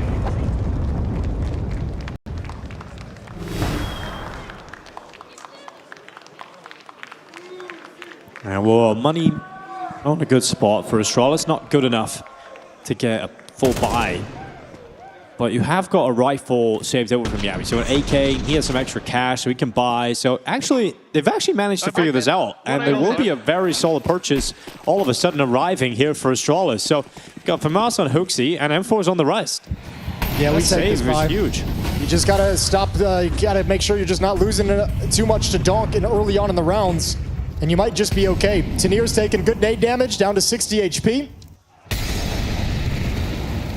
And well, money on a good spot for Astralis. Not good enough to get a full buy. But you have got a rifle saved over from Yabby. So an AK, he has some extra cash so he can buy. So actually, they've actually managed to figure this out. And there will be a very solid purchase all of a sudden arriving here for Astralis. So got Famas on phzy and M4's on the rest. Yeah, we save take this is huge. You just gotta stop, you gotta make sure you're just not losing too much to Donk early on in the rounds. And you might just be okay. Tenir's taking good nade damage, down to 60 HP.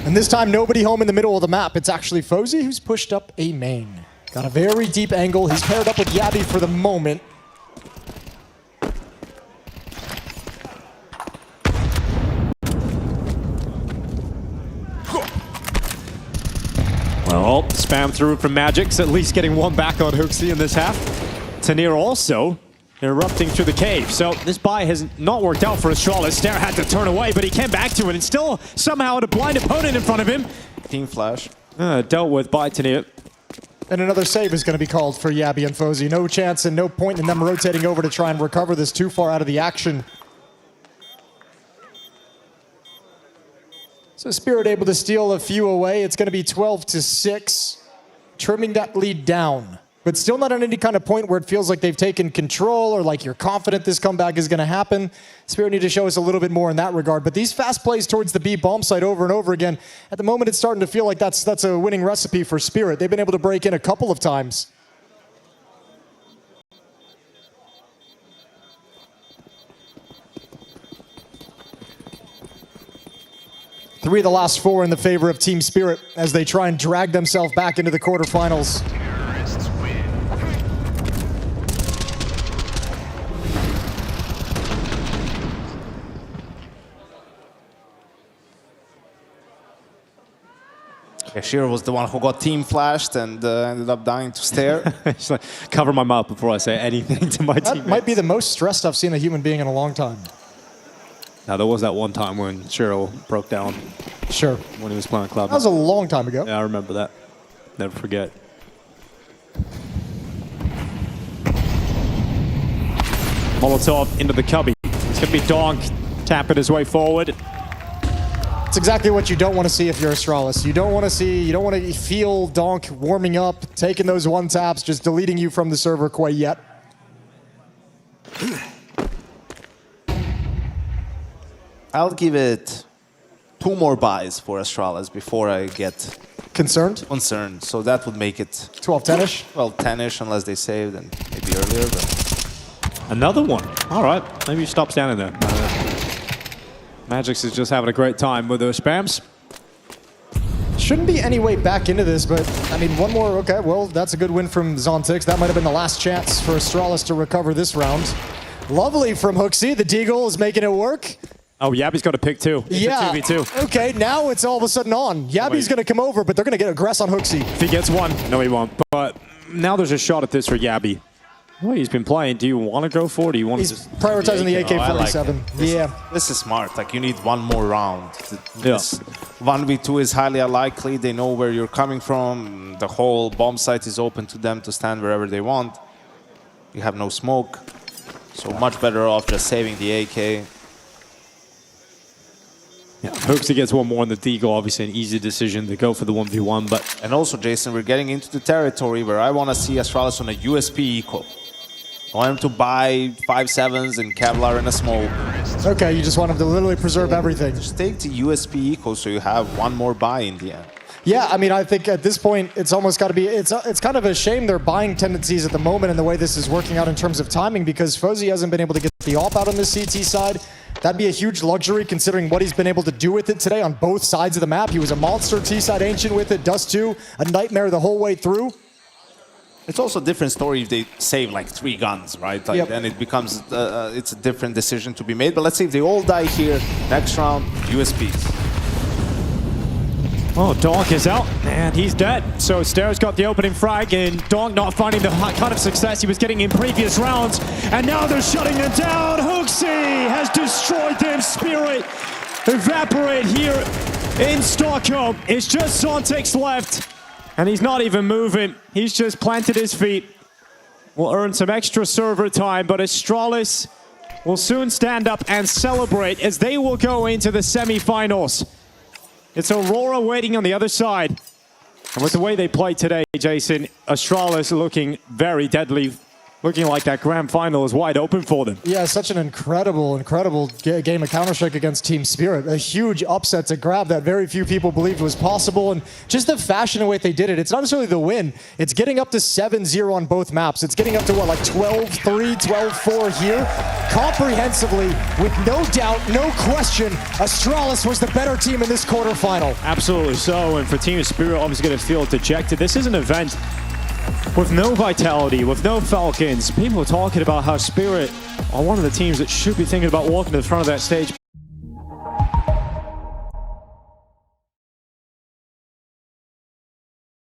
And this time, nobody home in the middle of the map. It's actually phzy who's pushed up A main. Got a very deep angle. He's paired up with Yabby for the moment. Well, spam through from Magic's, at least getting 1 back on phzy in this half. Tenir also erupting through the cave. So this buy has not worked out for Astralis. Stare had to turn away, but he came back to it and still somehow had a blind opponent in front of him. Team flash. Dealt with by Tenir. And another save is going to be called for Yabby and phzy. No chance and no point in them rotating over to try and recover this too far out of the action. So Spirit able to steal a few away. It's going to be 12-6, trimming that lead down. But still not on any kind of point where it feels like they've taken control or like you're confident this comeback is going to happen. Spirit need to show us a little bit more in that regard. But these fast plays towards the B bomb site over and over again, at the moment it's starting to feel like that's a winning recipe for Spirit. They've been able to break in a couple of times. 3 of the last 4 in the favor of Team Spirit as they try and drag themselves back into the quarterfinals. Shiro was the one who got team flashed and ended up dying to stare. It's like, cover my mouth before I say anything to my teammates. That might be the most stressed I've seen a human being in a long time. Now, there was that one time when Shiro broke down. Sure. When he was playing Cloud9. That was a long time ago. Yeah, I remember that. Never forget. Molotov into the cubby. It's going to be Donk tapping his way forward. It's exactly what you don't want to see if you're Astralis. You don't want to feel Donk warming up, taking those 1 taps, just deleting you from the server quite yet. I'll give it 2 more buys for Astralis before I get concerned. So that would make it 12-10ish? Well, 10ish unless they saved and maybe earlier. But another one. All right, maybe you stop standing there. Magix is just having a great time with those spams. Shouldn't be any way back into this, but I mean, 1 more. Okay, well, that's a good win from Zontix. That might have been the last chance for Astralis to recover this round. Lovely from phzy. The Deagle is making it work. Oh, Yabby's got a pick too. It's yeah. a 2v2. Okay, now it's all of a sudden on. Yabby's going to come over, but they're going to get aggress on phzy. If he gets 1, no, he won't. But now there's a shot at this for Yabby. Well, he's been playing. Do you want to go for it? Do you want He's to just prioritizing the AK-47. Yeah. This is smart. Like, you need 1 more round. Yeah. 1v2 is highly unlikely. They know where you're coming from. The whole bomb site is open to them to stand wherever they want. You have no smoke. So much better off just saving the AK. Yeah, phzy gets 1 more on the Deagle. Obviously an easy decision to go for the 1v1, but... And also, Jason, we're getting into the territory where I want to see Astralis on a USP equal. I want him to buy 5.7s and Kevlar in a smoke. Okay, you just want him to literally preserve everything. Just take the USP equal so you have 1 more buy in the end. Yeah, I mean, I think at this point, it's almost got to be, it's kind of a shame their buying tendencies at the moment and the way this is working out in terms of timing, because phzy hasn't been able to get the AWP out on the CT side. That'd be a huge luxury considering what he's been able to do with it today on both sides of the map. He was a monster T-side ancient with it, Dust2, a nightmare the whole way through. It's also a different story if they save like 3 guns, right? Like, then it becomes, it's a different decision to be made. But let's say if they all die here, next round, USPs. Oh, Donk is out, and he's dead. So Stairs got the opening frag, and Donk not finding the kind of success he was getting in previous rounds. And now they're shutting them down. phzy has destroyed them. Spirit evaporate here in Stockholm. It's just Zontix left, and he's not even moving. He's just planted his feet. Will earn some extra server time, but Astralis will soon stand up and celebrate as they will go into the semifinals. It's Aurora waiting on the other side. And with the way they played today, Jason, Astralis looking very deadly. Looking like that grand final is wide open for them. Yeah, such an incredible game of Counter-Strike against Team Spirit. A huge upset to grab that very few people believed was possible. And just the fashion and way they did it, it's not necessarily the win. It's getting up to 7-0 on both maps. It's getting up to, what, like 12-3, 12-4 here? Comprehensively, with no doubt, no question, Astralis was the better team in this quarterfinal. Absolutely so. And for Team Spirit, obviously going to feel dejected. This is an event with no Vitality, with no Falcons. People are talking about how Spirit are one of the teams that should be thinking about walking to the front of that stage.